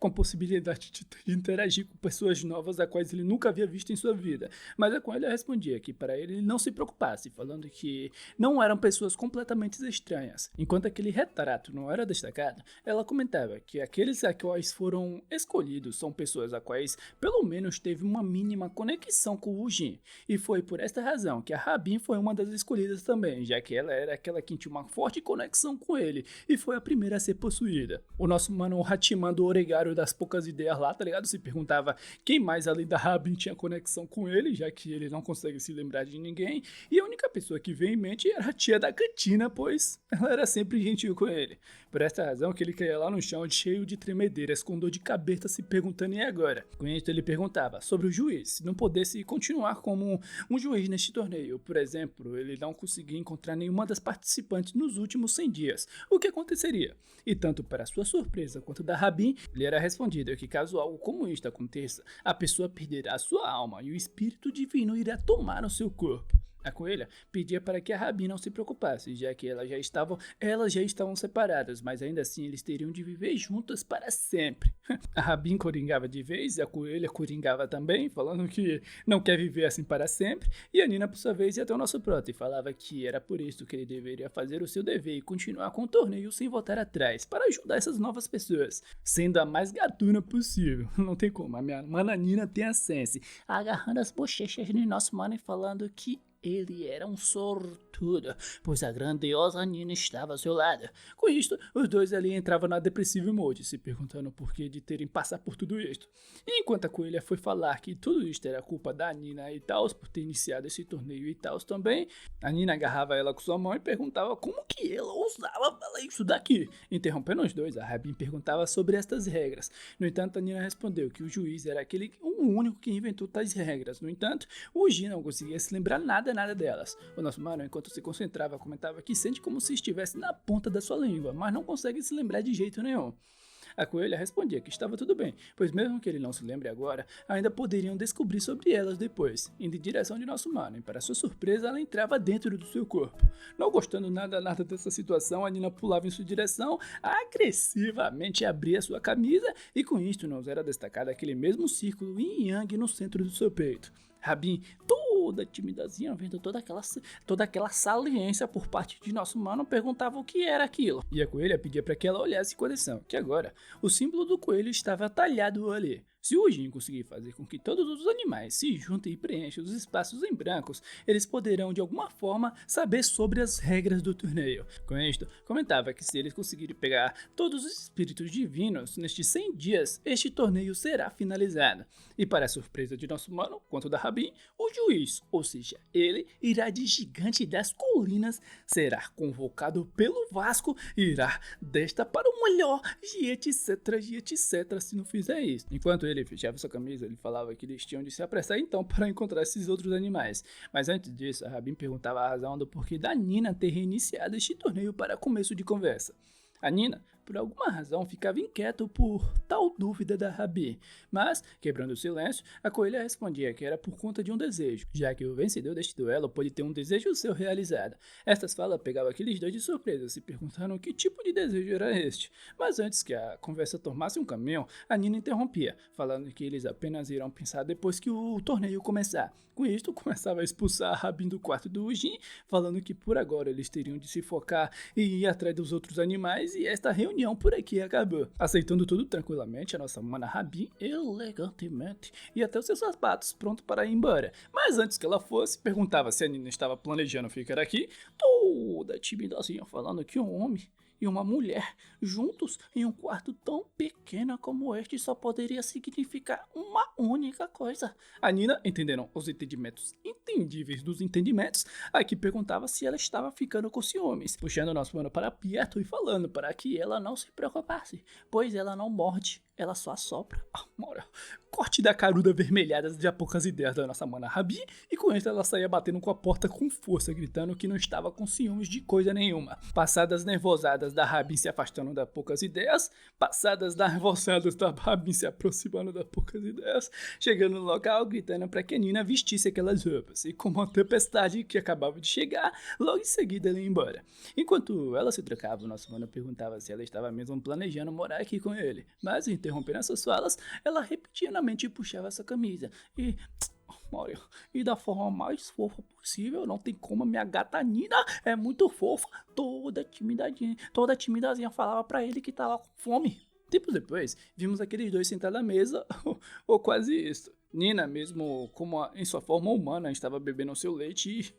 possibilidade de interagir com pessoas novas a quais ele nunca havia visto em sua vida. Mas a Coelha respondia que para ele não se preocupasse, falando que não eram pessoas completamente estranhas. Enquanto aquele retrato não era destacado, ela comentava que aqueles a quais foram escolhidos são pessoas a quais pelo menos teve uma mínima conexão com o Jin. E foi por esta razão que a Rabin foi uma das escolhidas também, já que ela era aquela que tinha uma forte conexão com ele e foi a primeira a ser possuída. O nosso mano o Hachiman do Oregário das poucas ideias lá, tá ligado? Se perguntava quem mais além da Rabin tinha conexão com ele, já que ele não consegue se lembrar de ninguém, e a única pessoa que veio em mente era a tia da cantina, pois ela era sempre gentil com ele. Por esta razão que ele caía lá no chão cheio de tremedeiras, com dor de cabeça, se perguntando e agora? Com isso ele perguntava sobre o juiz, se não pudesse continuar como um juiz neste torneio. Por exemplo, ele não conseguia encontrar nenhuma das participantes nos últimos 100 dias. O que aconteceria? E tanto para sua surpresa quanto da Rabin, lhe era respondido que caso algo como isto aconteça, a pessoa perderá sua alma e o espírito divino irá tomar o seu corpo. A coelha pedia para que a Rabin não se preocupasse, já que elas já estavam separadas, mas ainda assim eles teriam de viver juntas para sempre. A Rabin coringava de vez e a coelha coringava também, falando que não quer viver assim para sempre, e a Nina por sua vez ia até o nosso prota e falava que era por isso que ele deveria fazer o seu dever e continuar com o torneio sem voltar atrás, para ajudar essas novas pessoas, sendo a mais gatuna possível. Não tem como, a minha mana Nina tem a sense, agarrando as bochechas de nosso mano e falando que ele era um sortudo, pois a grandiosa Nina estava ao seu lado. Com isto, os dois ali entravam na depressive mode, se perguntando o porquê de terem passado por tudo isto. E enquanto a coelha foi falar que tudo isto era culpa da Nina e tal, por ter iniciado esse torneio e tal também, a Nina agarrava ela com sua mão e perguntava como que ela ousava falar isso daqui. Interrompendo os dois, a Rabin perguntava sobre estas regras. No entanto, a Nina respondeu que o juiz era o único que inventou tais regras. No entanto, o Jin não conseguia se lembrar nada delas. O nosso mano, enquanto se concentrava, comentava que sente como se estivesse na ponta da sua língua, mas não consegue se lembrar de jeito nenhum. A coelha respondia que estava tudo bem, pois mesmo que ele não se lembre agora, ainda poderiam descobrir sobre elas depois, indo em direção de nosso mano, e para sua surpresa ela entrava dentro do seu corpo. Não gostando nada dessa situação, a Nina pulava em sua direção, agressivamente abria sua camisa, e com isto nos era destacado aquele mesmo círculo yin yang no centro do seu peito. Rabin, toda timidazinha, vendo toda aquela saliência por parte de nosso mano, perguntava o que era aquilo. E a coelha pedia para que ela olhasse com atenção, que agora o símbolo do coelho estava talhado ali. Se o Jin conseguir fazer com que todos os animais se juntem e preencham os espaços em brancos, eles poderão de alguma forma saber sobre as regras do torneio. Com isto, comentava que se eles conseguirem pegar todos os espíritos divinos nestes 100 dias, este torneio será finalizado. E para a surpresa de nosso mano, quanto da Rabin, o juiz, ou seja, ele, irá de Gigante das Colinas, será convocado pelo Vasco e irá desta para o melhor e etc, se não fizer isso. Enquanto ele fechava sua camisa, ele falava que eles tinham de se apressar então para encontrar esses outros animais. Mas antes disso, a Rabin perguntava a razão do porquê da Nina ter reiniciado este torneio para começo de conversa. A Nina por alguma razão, ficava inquieto por tal dúvida da Rabi. Mas, quebrando o silêncio, a coelha respondia que era por conta de um desejo, já que o vencedor deste duelo pode ter um desejo seu realizado. Estas falas pegavam aqueles dois de surpresa, se perguntando que tipo de desejo era este. Mas antes que a conversa tomasse um caminho, a Nina interrompia, falando que eles apenas irão pensar depois que o torneio começar. Com isto, começava a expulsar a Rabin do quarto do Jin, falando que por agora eles teriam de se focar em ir atrás dos outros animais, e esta reunião por aqui acabou. Aceitando tudo tranquilamente, a nossa mana Rabin, elegantemente, ia até os seus sapatos, pronto para ir embora. Mas antes que ela fosse, perguntava se a Nina estava planejando ficar aqui, toda timidazinha, falando que um homem e uma mulher juntos em um quarto tão pequeno como este só poderia significar uma única coisa. A Nina, entendendo os entendimentos entendíveis dos entendimentos, aqui perguntava se ela estava ficando com ciúmes, puxando o nosso mano para perto e falando para que ela não se preocupasse, pois ela não morde, ela só assopra. Corte da caruda avermelhada de poucas ideias da nossa mana Rabi, e com isso ela saía batendo com a porta com força, gritando que não estava com ciúmes de coisa nenhuma. Passadas nervosadas da Rabin se afastando da poucas ideias, passadas nervosadas da Rabin se aproximando da poucas ideias, chegando no local gritando para que a Nina vestisse aquelas roupas, e como a tempestade que acabava de chegar, logo em seguida ela ia embora. Enquanto ela se trocava, o nosso mano perguntava se ela estava mesmo planejando morar aqui com ele, mas interrompendo essas falas, ela repetia na mente e puxava essa camisa, e da forma mais fofa possível. Não tem como, a minha gata Nina é muito fofa, toda timidazinha falava pra ele que tava com fome. Tempos depois, vimos aqueles dois sentados à mesa, ou quase isso. Nina, mesmo como em sua forma humana, estava bebendo o seu leite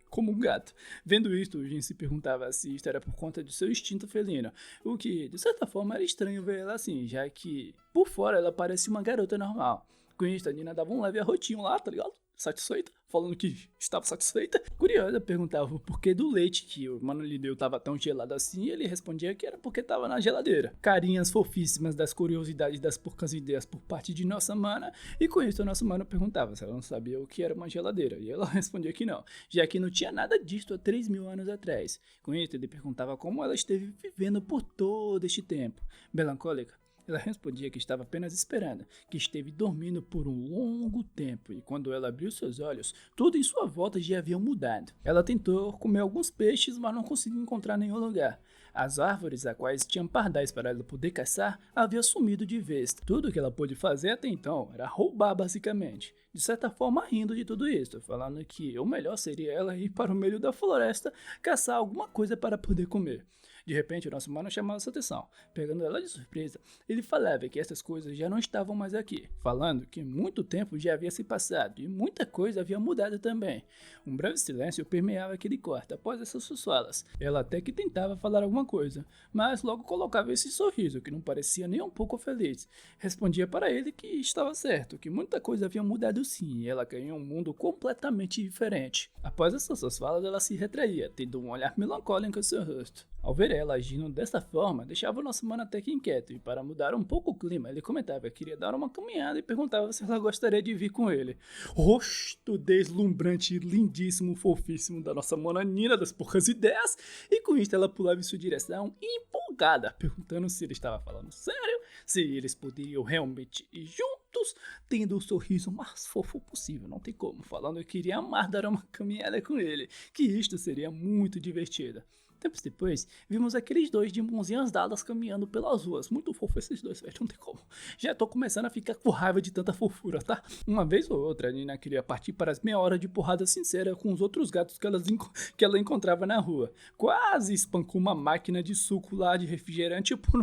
como um gato. Vendo isto, o Jin se perguntava se isto era por conta de seu instinto felino, o que, de certa forma, era estranho ver ela assim, já que, por fora, ela parecia uma garota normal. Com isso, a Nina dava um leve arrotinho lá, tá ligado? Satisfeita, falando que estava satisfeita. Curiosa, perguntava o porquê do leite que o mano lhe deu estava tão gelado assim, e ele respondia que era porque estava na geladeira. Carinhas fofíssimas das curiosidades das poucas ideias por parte de nossa mana, e com isso o nosso mano perguntava se ela não sabia o que era uma geladeira, e ela respondia que não, já que não tinha nada disto há 3.000 anos atrás. Com isso ele perguntava como ela esteve vivendo por todo este tempo. Melancólica, ela respondia que estava apenas esperando, que esteve dormindo por um longo tempo, e quando ela abriu seus olhos, tudo em sua volta já havia mudado. Ela tentou comer alguns peixes, mas não conseguiu encontrar nenhum lugar. As árvores, a quais tinham pardais para ela poder caçar, haviam sumido de vez. Tudo que ela pôde fazer até então era roubar, basicamente. De certa forma, rindo de tudo isso, falando que o melhor seria ela ir para o meio da floresta, caçar alguma coisa para poder comer. De repente, o nosso mano chamava sua atenção, pegando ela de surpresa. Ele falava que essas coisas já não estavam mais aqui, falando que muito tempo já havia se passado e muita coisa havia mudado também. Um breve silêncio permeava aquele quarto após essas suas falas. Ela até que tentava falar alguma coisa, mas logo colocava esse sorriso que não parecia nem um pouco feliz. Respondia para ele que estava certo, que muita coisa havia mudado sim, e ela ganhou um mundo completamente diferente. Após essas suas falas, ela se retraía, tendo um olhar melancólico em seu rosto. Ao ver ela agindo dessa forma, deixava o nosso mano até que inquieto, e para mudar um pouco o clima, ele comentava que queria dar uma caminhada e perguntava se ela gostaria de vir com ele. Rosto deslumbrante, lindíssimo, fofíssimo da nossa mana Nina das poucas ideias, e com isso ela pulava em sua direção empolgada, perguntando se ele estava falando sério, se eles poderiam realmente ir juntos, tendo o sorriso mais fofo possível, não tem como, falando que queria amar dar uma caminhada com ele, que isto seria muito divertido. Tempos depois, vimos aqueles dois de mãozinhas dadas caminhando pelas ruas. Muito fofo esses dois, velho, não tem como. Já tô começando a ficar com raiva de tanta fofura, tá? Uma vez ou outra, a Nina queria partir para as meia hora de porrada sincera com os outros gatos que ela encontrava na rua. Quase espancou uma máquina de suco lá de refrigerante por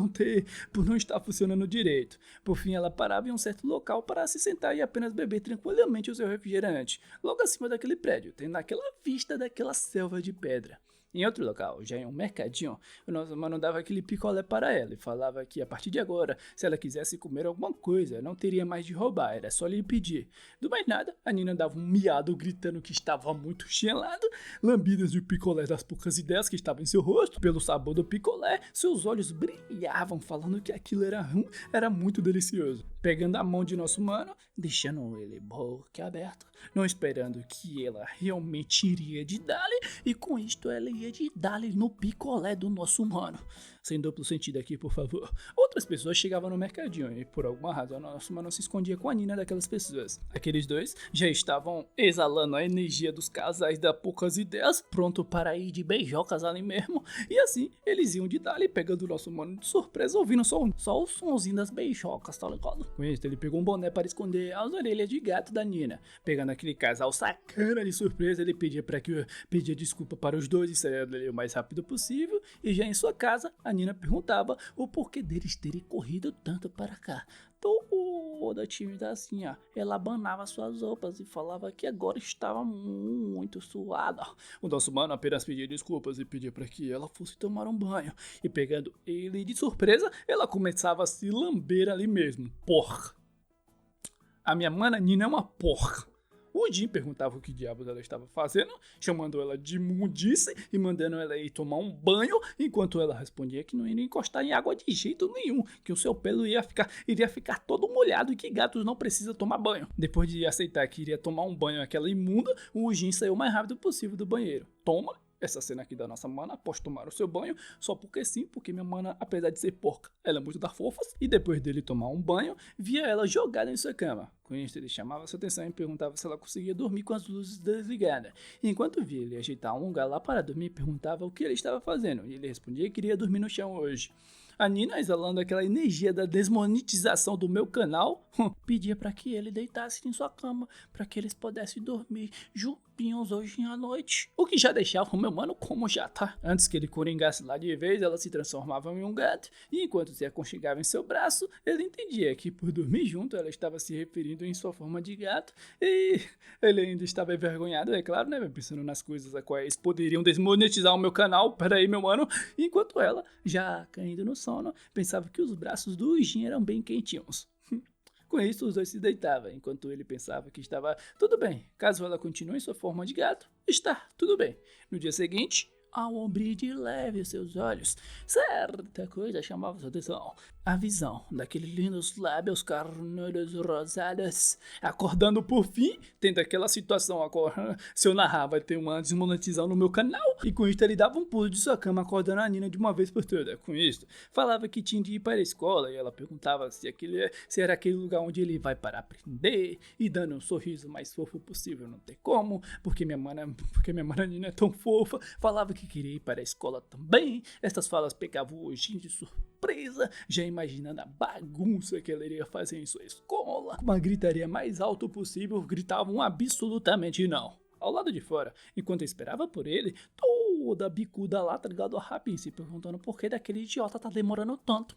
não estar funcionando direito. Por fim, ela parava em um certo local para se sentar e apenas beber tranquilamente o seu refrigerante, logo acima daquele prédio, tendo aquela vista daquela selva de pedra. Em outro local, já em um mercadinho, o nosso mano dava aquele picolé para ela e falava que a partir de agora, se ela quisesse comer alguma coisa, não teria mais de roubar, era só lhe pedir. Do mais nada, a Nina dava um miado gritando que estava muito gelado, lambidas de picolé das poucas ideias que estavam em seu rosto, pelo sabor do picolé, seus olhos brilhavam falando que aquilo era muito delicioso. pegando a mão de nosso mano, deixando ele boca aberta, não esperando que ela realmente iria de dar-lhe, e com isto ela ia de dar-lhe no picolé do nosso mano. Sem duplo sentido aqui, por favor. Outras pessoas chegavam no mercadinho e, por alguma razão, nosso mano se escondia com a Nina daquelas pessoas. Aqueles dois já estavam exalando a energia dos casais da poucas ideias, pronto para ir de beijocas ali mesmo. E assim, eles iam de dar-lhe, pegando o nosso mano de surpresa, ouvindo só o sonzinho das beijocas, tá ligado? Com isso, ele pegou um boné para esconder as orelhas de gato da Nina. Pegando aquele casal sacana de surpresa, ele pedia desculpa para os dois e saía dali o mais rápido possível. E já em sua casa, a Nina perguntava o porquê deles terem corrido tanto para cá. Toda tímida assim, ó. Ela abanava suas roupas e falava que agora estava muito suada. O nosso mano apenas pedia desculpas e pedia para que ela fosse tomar um banho. E pegando ele de surpresa, ela começava a se lamber ali mesmo. Porra! A minha mana Nina é uma porra. O Jim perguntava o que diabos ela estava fazendo, chamando ela de imundice e mandando ela ir tomar um banho, enquanto ela respondia que não iria encostar em água de jeito nenhum, que o seu pelo iria ficar todo molhado e que gatos não precisam tomar banho. Depois de aceitar que iria tomar um banho aquela imunda, o Jim saiu o mais rápido possível do banheiro. Toma essa cena aqui da nossa mana após tomar o seu banho, só porque sim, porque minha mana, apesar de ser porca, ela é muito da fofas, e depois dele tomar um banho, via ela jogada em sua cama. Com isso, ele chamava sua atenção e perguntava se ela conseguia dormir com as luzes desligadas. E enquanto via ele ajeitar um lugar lá para dormir, perguntava o que ele estava fazendo, e ele respondia que queria dormir no chão hoje. A Nina, exalando aquela energia da desmonetização do meu canal, pedia para que ele deitasse em sua cama, para que eles pudessem dormir juntinhos hoje à noite. O que já deixava o meu mano como já tá. Antes que ele coringasse lá de vez, ela se transformava em um gato, e enquanto se aconchegava em seu braço, ele entendia que por dormir junto, ela estava se referindo em sua forma de gato, e ele ainda estava envergonhado, é claro, né, pensando nas coisas a quais poderiam desmonetizar o meu canal. Peraí, meu mano. Enquanto ela, já caindo no sono, pensava que os braços do Jin eram bem quentinhos. Com isso, os dois se deitavam, enquanto ele pensava que estava tudo bem. Caso ela continue em sua forma de gato, está tudo bem. No dia seguinte, ao abrir de leve seus olhos, certa coisa chamava sua atenção. A visão daqueles lindos lábios carnudos rosados, acordando por fim, tendo aquela situação agora. Se eu narrar, vai ter uma desmonetização no meu canal. E com isso ele dava um pulo de sua cama, acordando a Nina de uma vez por todas. Com isso, falava que tinha de ir para a escola, e ela perguntava se era aquele lugar onde ele vai para aprender, e dando um sorriso mais fofo possível, não tem como, porque minha mana Nina é tão fofa. Falava que queria ir para a escola também. Estas falas pegavam o Jin de surpresa, já imaginando a bagunça que ela iria fazer em sua escola. Com uma gritaria mais alto possível, gritavam absolutamente não. Ao lado de fora, enquanto eu esperava por ele, toda bicuda lá, tá ligado, a Rapin, se perguntando por que daquele idiota tá demorando tanto.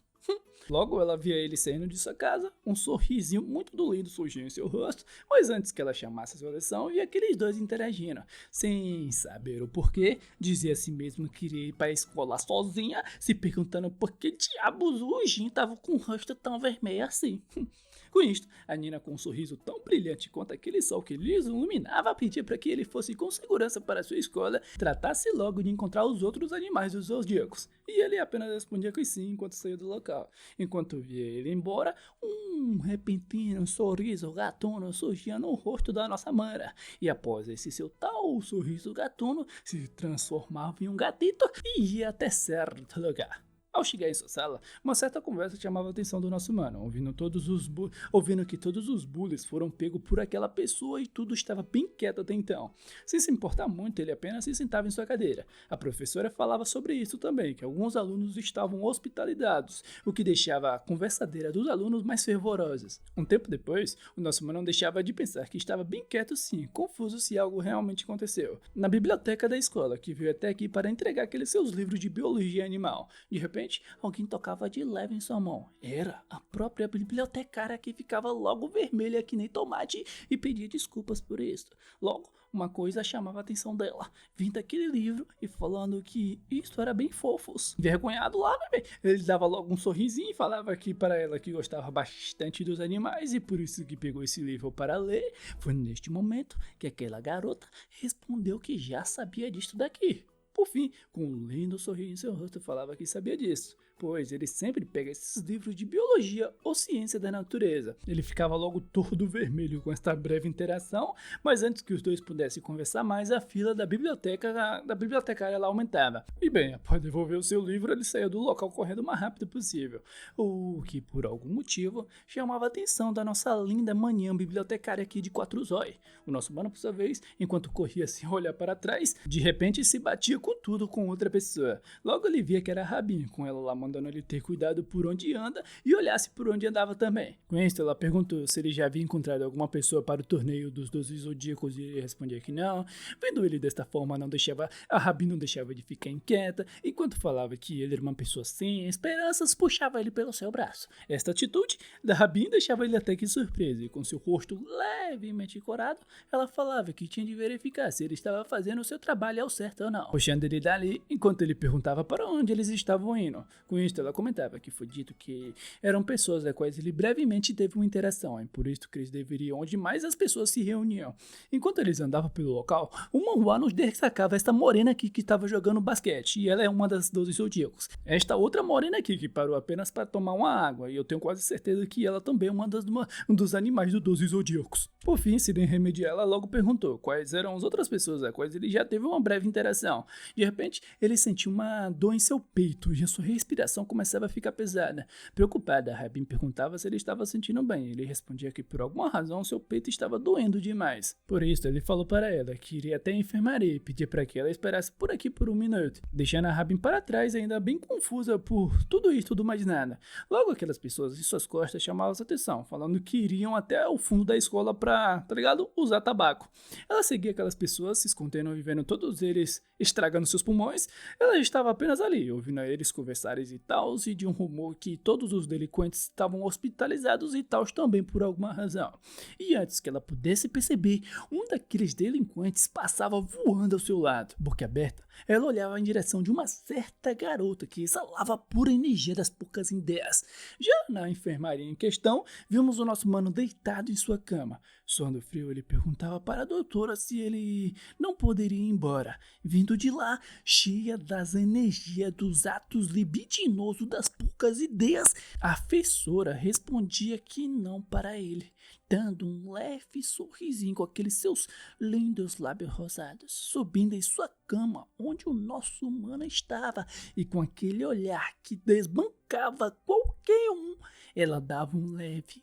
Logo ela via ele saindo de sua casa, um sorrisinho muito lindo surgiu em seu rosto, mas antes que ela chamasse a sua atenção, via aqueles dois interagindo. Sem saber o porquê, dizia a si mesmo que iria ir para a escola sozinha, se perguntando por que diabos o Jin tava com o rosto tão vermelho assim. Com isto, a Nina, com um sorriso tão brilhante quanto aquele sol que lhes iluminava, pedia para que ele fosse com segurança para sua escola, tratasse logo de encontrar os outros animais dos zodíacos. E ele apenas respondia que sim enquanto saía do local. Enquanto via ele embora, um repentino sorriso gatuno surgia no rosto da nossa Mara. E após esse seu tal sorriso gatuno, se transformava em um gatito e ia até certo lugar. Ao chegar em sua sala, uma certa conversa chamava a atenção do nosso mano, ouvindo que todos os bullies foram pegos por aquela pessoa e tudo estava bem quieto até então. Sem se importar muito, ele apenas se sentava em sua cadeira. A professora falava sobre isso também, que alguns alunos estavam hospitalizados, o que deixava a conversadeira dos alunos mais fervorosa. Um tempo depois, o nosso mano não deixava de pensar que estava bem quieto sim, confuso se algo realmente aconteceu. Na biblioteca da escola, que veio até aqui para entregar aqueles seus livros de biologia animal. De repente, alguém tocava de leve em sua mão. Era a própria bibliotecária, que ficava logo vermelha que nem tomate e pedia desculpas por isso. Logo, uma coisa chamava a atenção dela, vindo aquele livro e falando que isso era bem fofos. Envergonhado lá, bebê, ele dava logo um sorrisinho e falava que para ela que gostava bastante dos animais e por isso que pegou esse livro para ler. Foi neste momento que aquela garota respondeu que já sabia disto daqui. Por fim, com um lindo sorriso em seu rosto, falava que sabia disso. pois ele sempre pega esses livros de biologia ou ciência da natureza. Ele ficava logo todo vermelho com esta breve interação, mas antes que os dois pudessem conversar mais, a fila da bibliotecária lá aumentava. E bem, após devolver o seu livro, ele saiu do local correndo o mais rápido possível, o que por algum motivo chamava a atenção da nossa linda manhã bibliotecária aqui de Quatro Zói. O nosso mano, por sua vez, enquanto corria sem olhar para trás, de repente se batia com tudo com outra pessoa. Logo ele via que era a Rabin, com ela lá mandando ele ter cuidado por onde anda e olhasse por onde andava também. Com isso, ela perguntou se ele já havia encontrado alguma pessoa para o torneio dos 12 zodíacos e ele respondia que não. Vendo ele desta forma, a Rabin não deixava de ficar inquieta, enquanto falava que ele era uma pessoa sem esperanças, puxava ele pelo seu braço. Esta atitude da Rabin deixava ele até que surpreso, e com seu rosto levemente corado, ela falava que tinha de verificar se ele estava fazendo o seu trabalho ao certo ou não, puxando ele dali enquanto ele perguntava para onde eles estavam indo. Com isto, ela comentava que foi dito que eram pessoas das quais ele brevemente teve uma interação, e por isso que eles deveriam onde mais as pessoas se reuniam. Enquanto eles andavam pelo local, o Manhwa nos destacava esta morena aqui que estava jogando basquete, e ela é uma das 12 zodíacos. Esta outra morena aqui que parou apenas para tomar uma água, e eu tenho quase certeza que ela também é um dos animais dos 12 zodíacos. Por fim, sem remediar, ela logo perguntou quais eram as outras pessoas das quais ele já teve uma breve interação. De repente, ele sentiu uma dor em seu peito e a sua respiração começava a ficar pesada. Preocupada, Rabin perguntava se ele estava sentindo bem. Ele respondia que por alguma razão seu peito estava doendo demais. Por isso, ele falou para ela que iria até a enfermaria e pedia para que ela esperasse por aqui por um minuto, deixando a Rabin para trás ainda bem confusa por tudo isso e tudo mais nada. Logo aquelas pessoas em suas costas chamavam sua atenção, falando que iriam até o fundo da escola para, usar tabaco. Ela seguia aquelas pessoas, se escondendo e vendo todos eles estragando seus pulmões. Ela estava apenas ali, ouvindo eles conversarem e tal, e de um rumor que todos os delinquentes estavam hospitalizados e tal também por alguma razão. E antes que ela pudesse perceber, um daqueles delinquentes passava voando ao seu lado. Boca aberta, ela olhava em direção de uma certa garota que exalava a pura energia das poucas ideias. Já na enfermaria em questão, vimos o nosso mano deitado em sua cama. Suando frio, ele perguntava para a doutora se ele não poderia ir embora, vindo de lá, cheia das energias dos atos libidinosos das poucas ideias. A professora respondia que não para ele, dando um leve sorrisinho com aqueles seus lindos lábios rosados, subindo em sua cama, onde o nosso humano estava, e com aquele olhar que desbancava qualquer um, ela dava um leve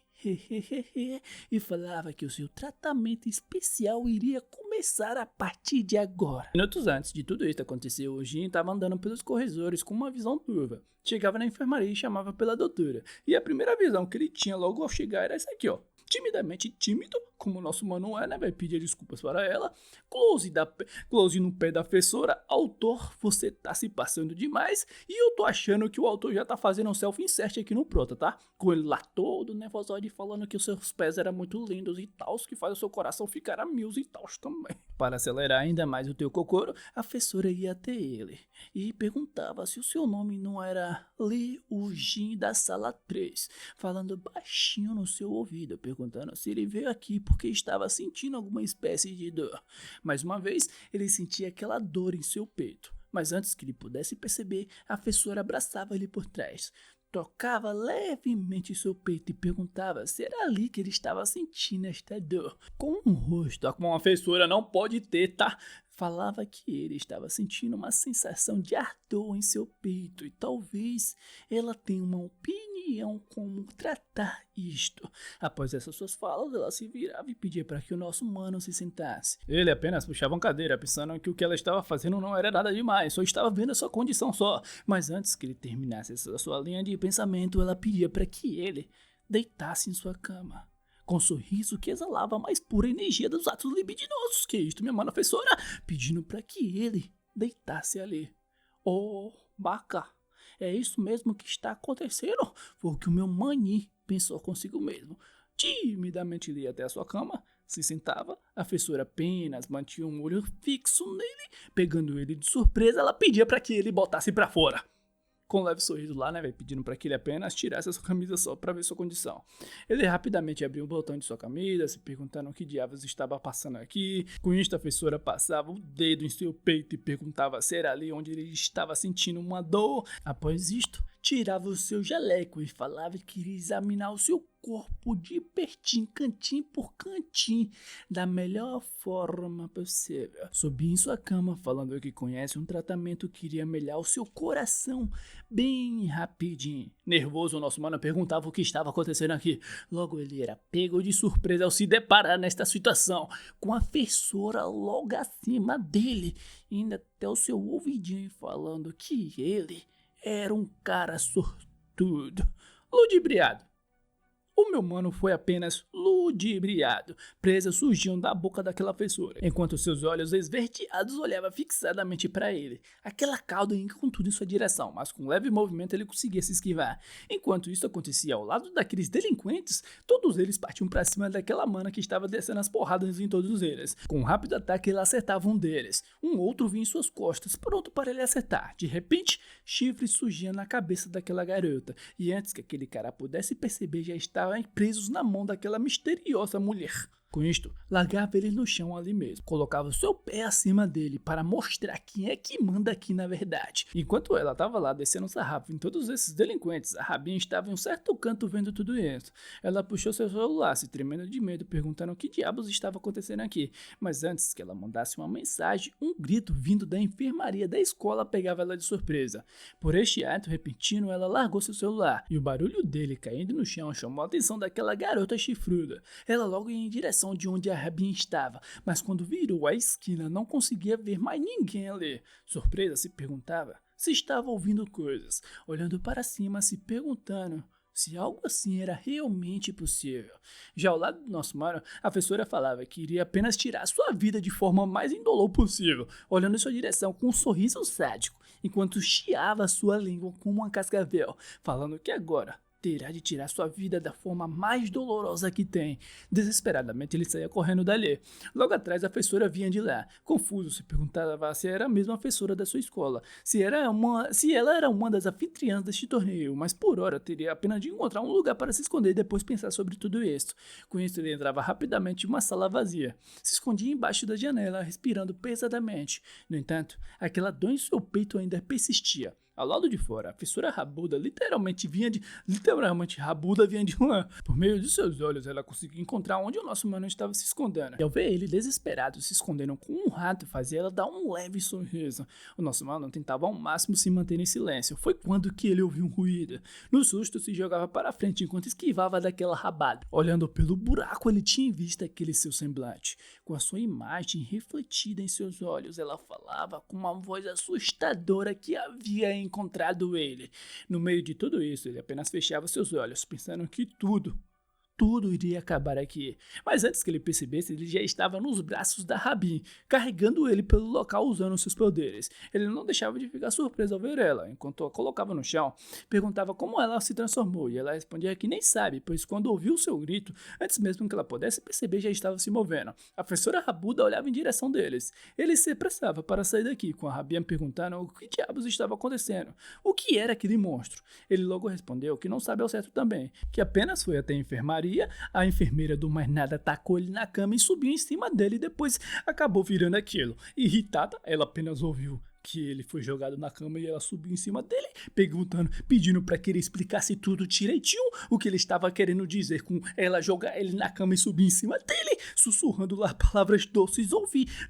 e falava que o seu tratamento especial iria começar a partir de agora. Minutos antes de tudo isso acontecer, o Jin estava andando pelos corredores com uma visão turva. Chegava na enfermaria e chamava pela doutora. E a primeira visão que ele tinha logo ao chegar era essa aqui, ó. Timidamente tímido, como o nosso mano é, né? Vai pedir desculpas para ela. Close no pé da professora. Autor, você tá se passando demais. E eu tô achando que o autor já tá fazendo um self-insert aqui no Prota, tá? Com ele lá todo nervosoide falando que os seus pés eram muito lindos e tal, que faz o seu coração ficar a mil e tal também. Para acelerar ainda mais o teu cocoro, a professora ia até ele e perguntava se o seu nome não era Li Ujin da sala 3, falando baixinho no seu ouvido, perguntando se ele veio aqui porque estava sentindo alguma espécie de dor. Mais uma vez, ele sentia aquela dor em seu peito, mas antes que ele pudesse perceber, a professora abraçava ele por trás, tocava levemente seu peito e perguntava se era ali que ele estava sentindo esta dor. Com um rosto como uma professora não pode ter, tá? Falava que ele estava sentindo uma sensação de ardor em seu peito e talvez ela tenha uma opinião como tratar isto. Após essas suas falas, ela se virava e pedia para que o nosso mano se sentasse. Ele apenas puxava uma cadeira, pensando que o que ela estava fazendo não era nada demais, só estava vendo a sua condição só. Mas antes que ele terminasse essa sua linha de pensamento, ela pedia para que ele deitasse em sua cama, com um sorriso que exalava a mais pura energia dos atos libidinosos. Que isto, minha mano professora? Pedindo para que ele deitasse ali. Oh, Baca, é isso mesmo que está acontecendo? Foi o que o meu mani pensou consigo mesmo. Timidamente ele ia até a sua cama, se sentava, a professora apenas mantinha um olho fixo nele. Pegando ele de surpresa, ela pedia para que ele botasse para fora. Com um leve sorriso lá, né, velho, pedindo para que ele apenas tirasse a sua camisa só para ver sua condição. Ele rapidamente abriu o botão de sua camisa, se perguntando o que diabos estava passando aqui. Com isso, a professora passava o dedo em seu peito e perguntava se era ali onde ele estava sentindo uma dor. Após isto, tirava o seu jaleco e falava que queria examinar o seu corpo de pertinho, cantinho por cantinho, da melhor forma possível. Subia em sua cama falando que conhece um tratamento que iria melhorar o seu coração bem rapidinho. Nervoso, o nosso mano perguntava o que estava acontecendo aqui. Logo ele era pego de surpresa ao se deparar nesta situação, com a fessora logo acima dele, indo até o seu ouvidinho falando que ele era um cara sortudo, ludibriado. O meu mano foi apenas ludibriado. Presas surgiam da boca daquela fessora, enquanto seus olhos esverdeados olhavam fixadamente para ele. Aquela cauda ia com tudo em sua direção, mas com um leve movimento ele conseguia se esquivar. Enquanto isso acontecia ao lado daqueles delinquentes, todos eles partiam para cima daquela mana que estava descendo as porradas em todos eles. Com um rápido ataque ele acertava um deles. Um outro vinha em suas costas, pronto para ele acertar. De repente, chifres surgiam na cabeça daquela garota, e antes que aquele cara pudesse perceber, já estava presos na mão daquela misteriosa mulher. Com isto, largava ele no chão ali mesmo, colocava o seu pé acima dele para mostrar quem é que manda aqui na verdade. Enquanto ela estava lá descendo o sarrafo em todos esses delinquentes, a Rabinha estava em um certo canto vendo tudo isso. Ela puxou seu celular, se tremendo de medo, perguntando o que diabos estava acontecendo aqui. Mas antes que ela mandasse uma mensagem, um grito vindo da enfermaria da escola pegava ela de surpresa. Por este ato repentino, ela largou seu celular, e o barulho dele caindo no chão chamou a atenção daquela garota chifruda. Ela logo ia em direção de onde a Rabinha estava, mas quando virou a esquina não conseguia ver mais ninguém ali. Surpresa, se perguntava se estava ouvindo coisas, olhando para cima, se perguntando se algo assim era realmente possível. Já ao lado do nosso mano, a professora falava que iria apenas tirar sua vida de forma mais indolor possível, olhando em sua direção com um sorriso sádico, enquanto chiava sua língua como uma cascavel, falando que agora terá de tirar sua vida da forma mais dolorosa que tem. Desesperadamente ele saía correndo dali. Logo atrás a professora vinha de lá. Confuso, se perguntava se era a mesma professora da sua escola, se ela era uma das anfitriãs deste torneio, mas por hora teria apenas de encontrar um lugar para se esconder e depois pensar sobre tudo isso. Com isso ele entrava rapidamente em uma sala vazia. Se escondia embaixo da janela, respirando pesadamente. No entanto, aquela dor em seu peito ainda persistia. Ao lado de fora, a fissura rabuda literalmente vinha de lá. Por meio de seus olhos, ela conseguia encontrar onde o nosso mano estava se escondendo. E ao ver ele desesperado se escondendo com um rato, fazia ela dar um leve sorriso. O nosso mano tentava ao máximo se manter em silêncio. Foi quando que ele ouviu um ruído. No susto, se jogava para frente enquanto esquivava daquela rabada. Olhando pelo buraco, ele tinha visto aquele seu semblante. Com a sua imagem refletida em seus olhos, ela falava com uma voz assustadora que havia encontrado ele. No meio de tudo isso, ele apenas fechava seus olhos, pensando que tudo iria acabar aqui. Mas antes que ele percebesse, ele já estava nos braços da Rabin, carregando ele pelo local usando seus poderes. Ele não deixava de ficar surpreso ao ver ela. Enquanto a colocava no chão, perguntava como ela se transformou, e ela respondia que nem sabe, pois quando ouviu o seu grito, antes mesmo que ela pudesse perceber, já estava se movendo. A professora Rabuda olhava em direção deles. Ele se apressava para sair daqui, com a Rabin perguntando o que diabos estava acontecendo. O que era aquele monstro? Ele logo respondeu que não sabe ao certo também, que apenas foi até a enfermaria. A enfermeira do mais nada tacou ele na cama e subiu em cima dele e depois acabou virando aquilo. Irritada, ela apenas ouviu que ele foi jogado na cama e ela subiu em cima dele, pedindo para que ele explicasse tudo direitinho, o que ele estava querendo dizer com ela jogar ele na cama e subir em cima dele, sussurrando lá palavras doces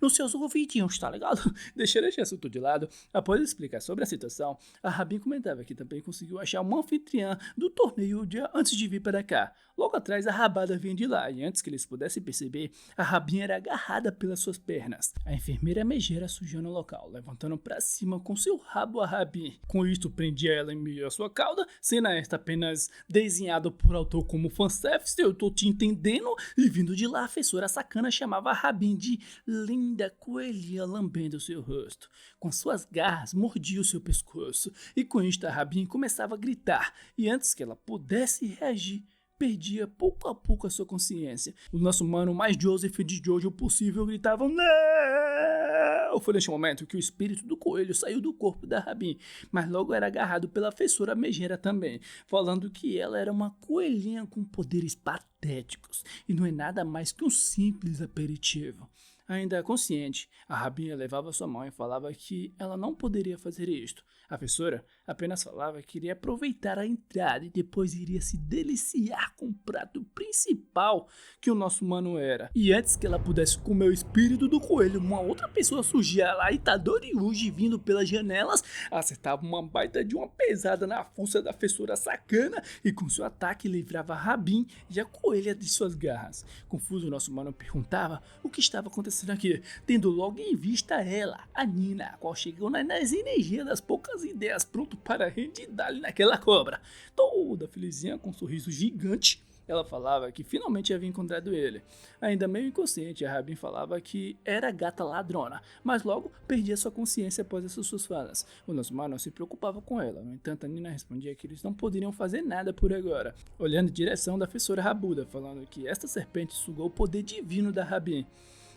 nos seus ouvidinhos, tá ligado? Deixando esse assunto de lado, após explicar sobre a situação, a Rabin comentava que também conseguiu achar uma anfitriã do torneio um dia antes de vir para cá. Logo atrás, a rabada vinha de lá, e antes que eles pudessem perceber, a Rabin era agarrada pelas suas pernas. A enfermeira megera surgiu no local, levantando para cima com seu rabo a Rabin. Com isto, prendia ela em meio à sua cauda, cena esta apenas desenhada por autor como fanservice, eu tô te entendendo, e vindo de lá, a professora sacana chamava a Rabin de linda coelhinha, lambendo seu rosto. Com suas garras, mordia o seu pescoço, e com isto a Rabin começava a gritar, e antes que ela pudesse reagir, perdia pouco a pouco a sua consciência. O nosso mano mais Joseph de Jojo possível gritava não! Foi neste momento que o espírito do coelho saiu do corpo da Rabin, mas logo era agarrado pela professora megera também, falando que ela era uma coelhinha com poderes patéticos e não é nada mais que um simples aperitivo. Ainda consciente, a Rabinha levava sua mão e falava que ela não poderia fazer isto. A professora apenas falava que iria aproveitar a entrada e depois iria se deliciar com o prato principal que o nosso mano era. E antes que ela pudesse comer o espírito do coelho, uma outra pessoa surgia lá, Itadori Yuji, vindo pelas janelas, acertava uma baita de uma pesada na fuça da professora sacana e com seu ataque livrava Rabin e a coelha de suas garras. Confuso, nosso mano perguntava o que estava acontecendo aqui, tendo logo em vista ela, a Nina, a qual chegou nas energias das poucas ideias, pronto para rendidar-lhe naquela cobra. Toda felizinha, com um sorriso gigante, ela falava que finalmente havia encontrado ele. Ainda meio inconsciente, a Rabin falava que era a gata ladrona, mas logo perdia sua consciência após essas suas falas. O nosso mano se preocupava com ela, no entanto a Nina respondia que eles não poderiam fazer nada por agora, olhando em direção da professora Rabuda, falando que esta serpente sugou o poder divino da Rabin.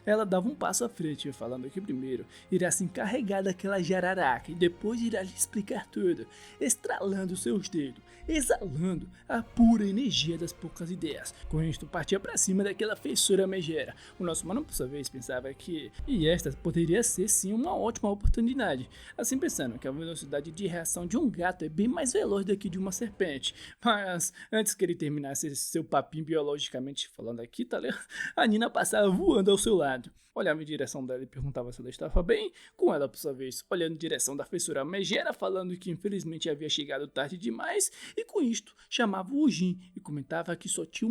Ela dava um passo à frente, falando que primeiro irá se encarregar daquela jararaca e depois irá lhe explicar tudo, estralando seus dedos, exalando a pura energia das poucas ideias. Com isto, partia para cima daquela feiçura megera. O nosso mano, por sua vez, pensava que esta poderia ser sim uma ótima oportunidade, assim pensando que a velocidade de reação de um gato é bem mais veloz do que de uma serpente. Mas antes que ele terminasse seu papinho biologicamente falando aqui, tá ligado? A Nina passava voando ao seu lado. Olhava em direção dela e perguntava se ela estava bem, com ela, por sua vez, olhando em direção da professora megera, falando que infelizmente havia chegado tarde demais, e com isto chamava o Jin e comentava que só tinha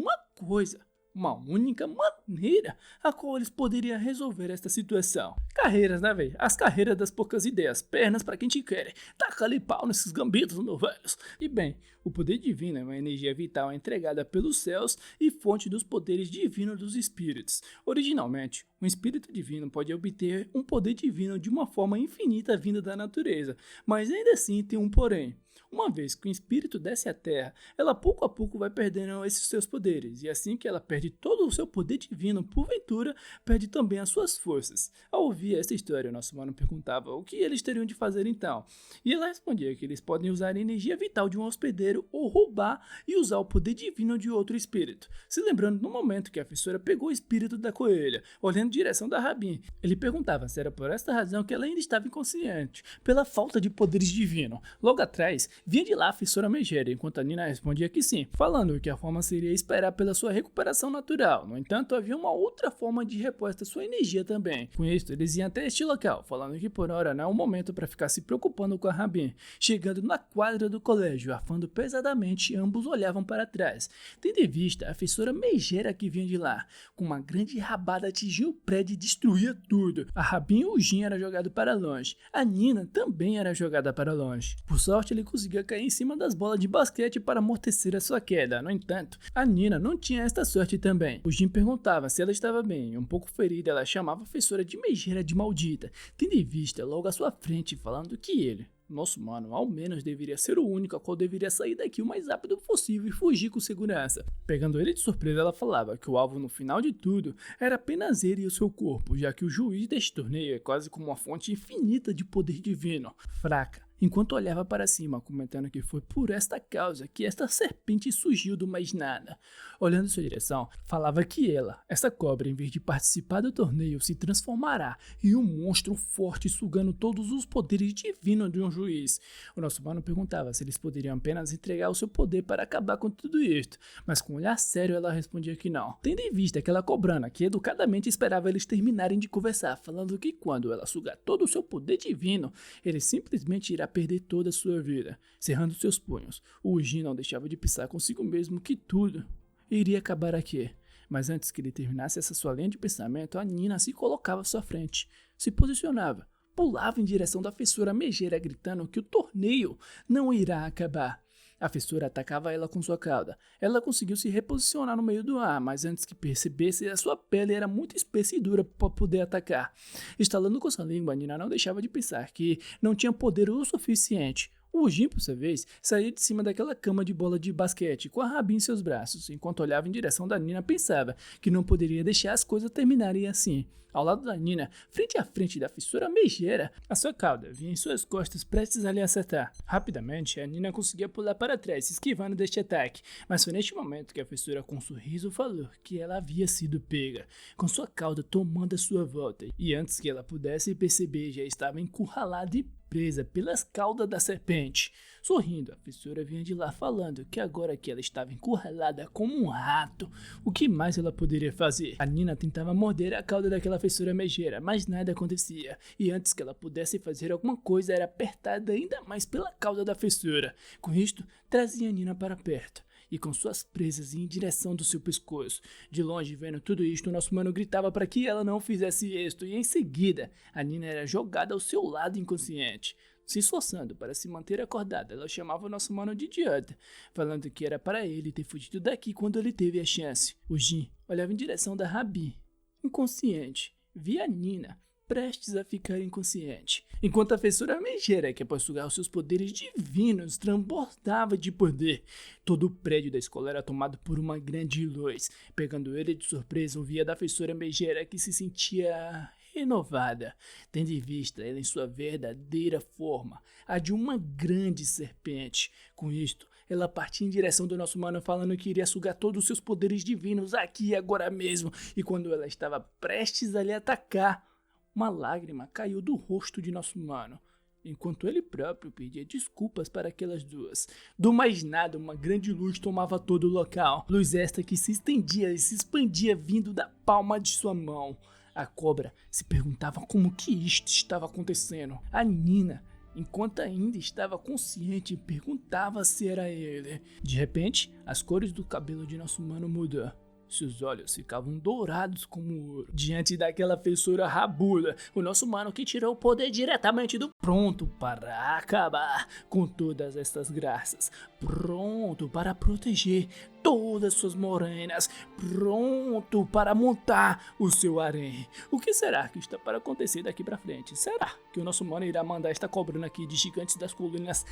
uma única maneira a qual eles poderiam resolver esta situação. Carreiras, né, velho? As carreiras das poucas ideias, pernas pra quem te quer. Taca-lhe pau nesses gambitos, meus velhos. E bem, o poder divino é uma energia vital entregada pelos céus e fonte dos poderes divinos dos espíritos. Originalmente, um espírito divino pode obter um poder divino de uma forma infinita vinda da natureza, mas ainda assim tem um porém. Uma vez que o espírito desce à terra, ela pouco a pouco vai perdendo esses seus poderes, e assim que ela perde todo o seu poder divino, porventura, perde também as suas forças. Ao ouvir essa história, o nosso mano perguntava o que eles teriam de fazer então, e ela respondia que eles podem usar a energia vital de um hospedeiro ou roubar e usar o poder divino de outro espírito. Se lembrando no momento que a professora pegou o espírito da coelha, olhando em direção da Rabin, ele perguntava se era por esta razão que ela ainda estava inconsciente, pela falta de poderes divinos. Logo atrás, vinha de lá a professora megera, enquanto a Nina respondia que sim, falando que a forma seria esperar pela sua recuperação natural. No entanto, havia uma outra forma de reposta sua energia também. Com isso, eles iam até este local, falando que por hora não é o momento para ficar se preocupando com a Rabin. Chegando na quadra do colégio, arfando pesadamente, ambos olhavam para trás, tendo em vista a professora megera que vinha de lá. Com uma grande rabada atingiu o prédio e destruía tudo. A Rabin e o Jin era jogado para longe. A Nina também era jogada para longe. Por sorte, ele conseguia cair em cima das bolas de basquete para amortecer a sua queda. No entanto, a Nina não tinha esta sorte também. O Jin perguntava se ela estava bem. Um pouco ferida, ela chamava a professora de megera de maldita, tendo em vista logo à sua frente, falando que ele, nosso mano, ao menos deveria ser o único a qual deveria sair daqui o mais rápido possível e fugir com segurança. Pegando ele de surpresa, ela falava que o alvo no final de tudo era apenas ele e o seu corpo, já que o juiz deste torneio é quase como uma fonte infinita de poder divino, fraca. Enquanto olhava para cima, comentando que foi por esta causa que esta serpente surgiu do mais nada. Olhando em sua direção, falava que ela, essa cobra, em vez de participar do torneio, se transformará em um monstro forte sugando todos os poderes divinos de um juiz. O nosso mano perguntava se eles poderiam apenas entregar o seu poder para acabar com tudo isto, mas com um olhar sério ela respondia que não, tendo em vista aquela cobrana que educadamente esperava eles terminarem de conversar, falando que quando ela sugar todo o seu poder divino, ele simplesmente irá perder toda a sua vida. Cerrando seus punhos, o Jin não deixava de pensar consigo mesmo que tudo iria acabar aqui. Mas antes que ele terminasse essa sua linha de pensamento, a Nina se colocava à sua frente, se posicionava, pulava em direção da professora megera, gritando que o torneio não irá acabar. A professora atacava ela com sua cauda. Ela conseguiu se reposicionar no meio do ar, mas antes que percebesse, a sua pele era muito espessa e dura para poder atacar. Estalando com sua língua, a Nina não deixava de pensar que não tinha poder o suficiente. O Jim, por sua vez, saía de cima daquela cama de bola de basquete com a Rabi em seus braços, enquanto olhava em direção da Nina pensava que não poderia deixar as coisas terminarem assim. Ao lado da Nina, frente a frente da fissura megera, a sua cauda vinha em suas costas prestes a lhe acertar. Rapidamente, a Nina conseguia pular para trás, esquivando deste ataque, mas foi neste momento que a fissura com um sorriso falou que ela havia sido pega, com sua cauda tomando a sua volta, e antes que ela pudesse perceber, já estava encurralada e presa pelas caudas da serpente. Sorrindo, a fissura vinha de lá falando que agora que ela estava encurralada como um rato, o que mais ela poderia fazer? A Nina tentava morder a cauda daquela fissura megera, mas nada acontecia, e antes que ela pudesse fazer alguma coisa, era apertada ainda mais pela cauda da fissura. Com isto, trazia a Nina para perto, e com suas presas em direção do seu pescoço. De longe, vendo tudo isto, o nosso mano gritava para que ela não fizesse isto, e em seguida, a Nina era jogada ao seu lado inconsciente. Se esforçando para se manter acordada, ela chamava o nosso mano de idiota, falando que era para ele ter fugido daqui quando ele teve a chance. O Jim olhava em direção da Rabi, inconsciente, via a Nina, prestes a ficar inconsciente, enquanto a fissura megera, que após sugar os seus poderes divinos, transbordava de poder. Todo o prédio da escola era tomado por uma grande luz. Pegando ele de surpresa, ouvia da fissura megera que se sentia renovada, tendo em vista ela em sua verdadeira forma, a de uma grande serpente. Com isto, ela partia em direção do nosso mano, falando que iria sugar todos os seus poderes divinos aqui e agora mesmo, e quando ela estava prestes a lhe atacar, uma lágrima caiu do rosto de nosso mano, enquanto ele próprio pedia desculpas para aquelas duas. Do mais nada, uma grande luz tomava todo o local, luz esta que se estendia e se expandia vindo da palma de sua mão. A cobra se perguntava como que isto estava acontecendo. A Nina, enquanto ainda estava consciente, perguntava se era ele. De repente, as cores do cabelo de nosso mano mudou. Seus olhos ficavam dourados como ouro. Diante daquela fissura rabuda, o nosso mano que tirou o poder diretamente do pronto para acabar com todas estas graças. Pronto para proteger todas suas morenas, pronto para montar o seu harém. O que será que está para acontecer daqui para frente? Será que o nosso mano irá mandar esta cobrona aqui de gigantes das colinas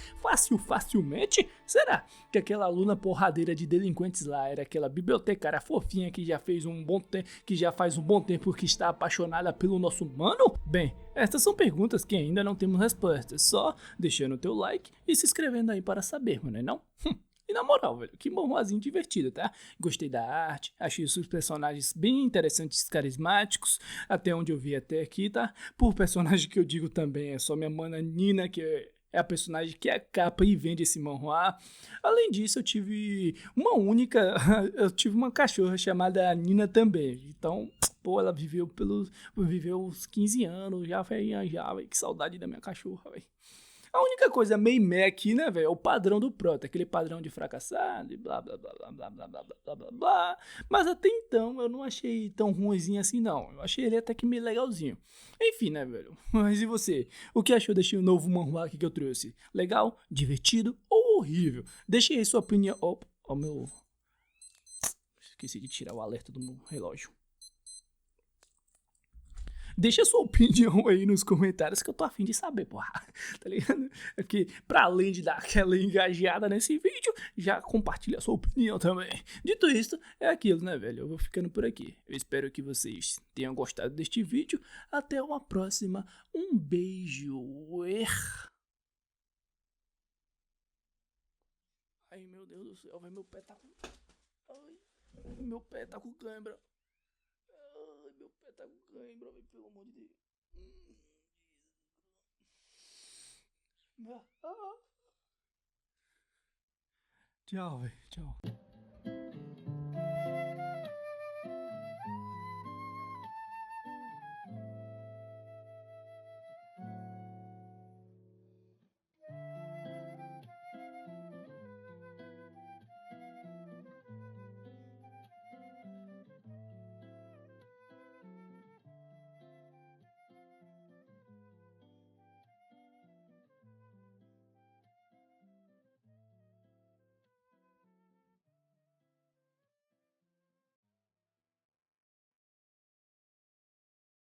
facilmente? Será que aquela aluna porradeira de delinquentes lá era aquela bibliotecária fofinha que já faz um bom tempo que está apaixonada pelo nosso mano? Bem, estas são perguntas que ainda não temos respostas, só deixando o teu like e se inscrevendo aí para saber, não é não? E na moral, velho, que manhwazinho divertido, tá? Gostei da arte, achei os seus personagens bem interessantes, carismáticos, até onde eu vi até aqui, tá? Por personagem que eu digo também, é só minha mana Nina, que é a personagem que é a capa e vende esse manhwa. Além disso, eu tive uma cachorra chamada Nina também, então... Pô, ela viveu uns 15 anos, já, velho, que saudade da minha cachorra, velho. A única coisa meio meh aqui, né, velho, é o padrão do prota, aquele padrão de fracassado e blá, blá, blá, blá, blá, blá, blá, blá, blá, blá. Mas até então eu não achei tão ruimzinho assim, não. Eu achei ele até que meio legalzinho. Enfim, né, velho. Mas e você? O que achou deste novo manhwa aqui que eu trouxe? Legal? Divertido ou horrível? Deixe aí sua opinião. Meu... Esqueci de tirar o alerta do meu relógio. Deixa a sua opinião aí nos comentários que eu tô afim de saber, porra. Tá ligado? É que, pra além de dar aquela engajada nesse vídeo, já compartilha a sua opinião também. Dito isso, é aquilo, né, velho? Eu vou ficando por aqui. Eu espero que vocês tenham gostado deste vídeo. Até uma próxima. Um beijo. Ai, meu Deus do céu, velho. Meu pé tá com... Ai, meu pé tá com cãibra. Ai, meu pé tá com cãibra, velho, pelo amor de Deus. Tchau, velho, tchau.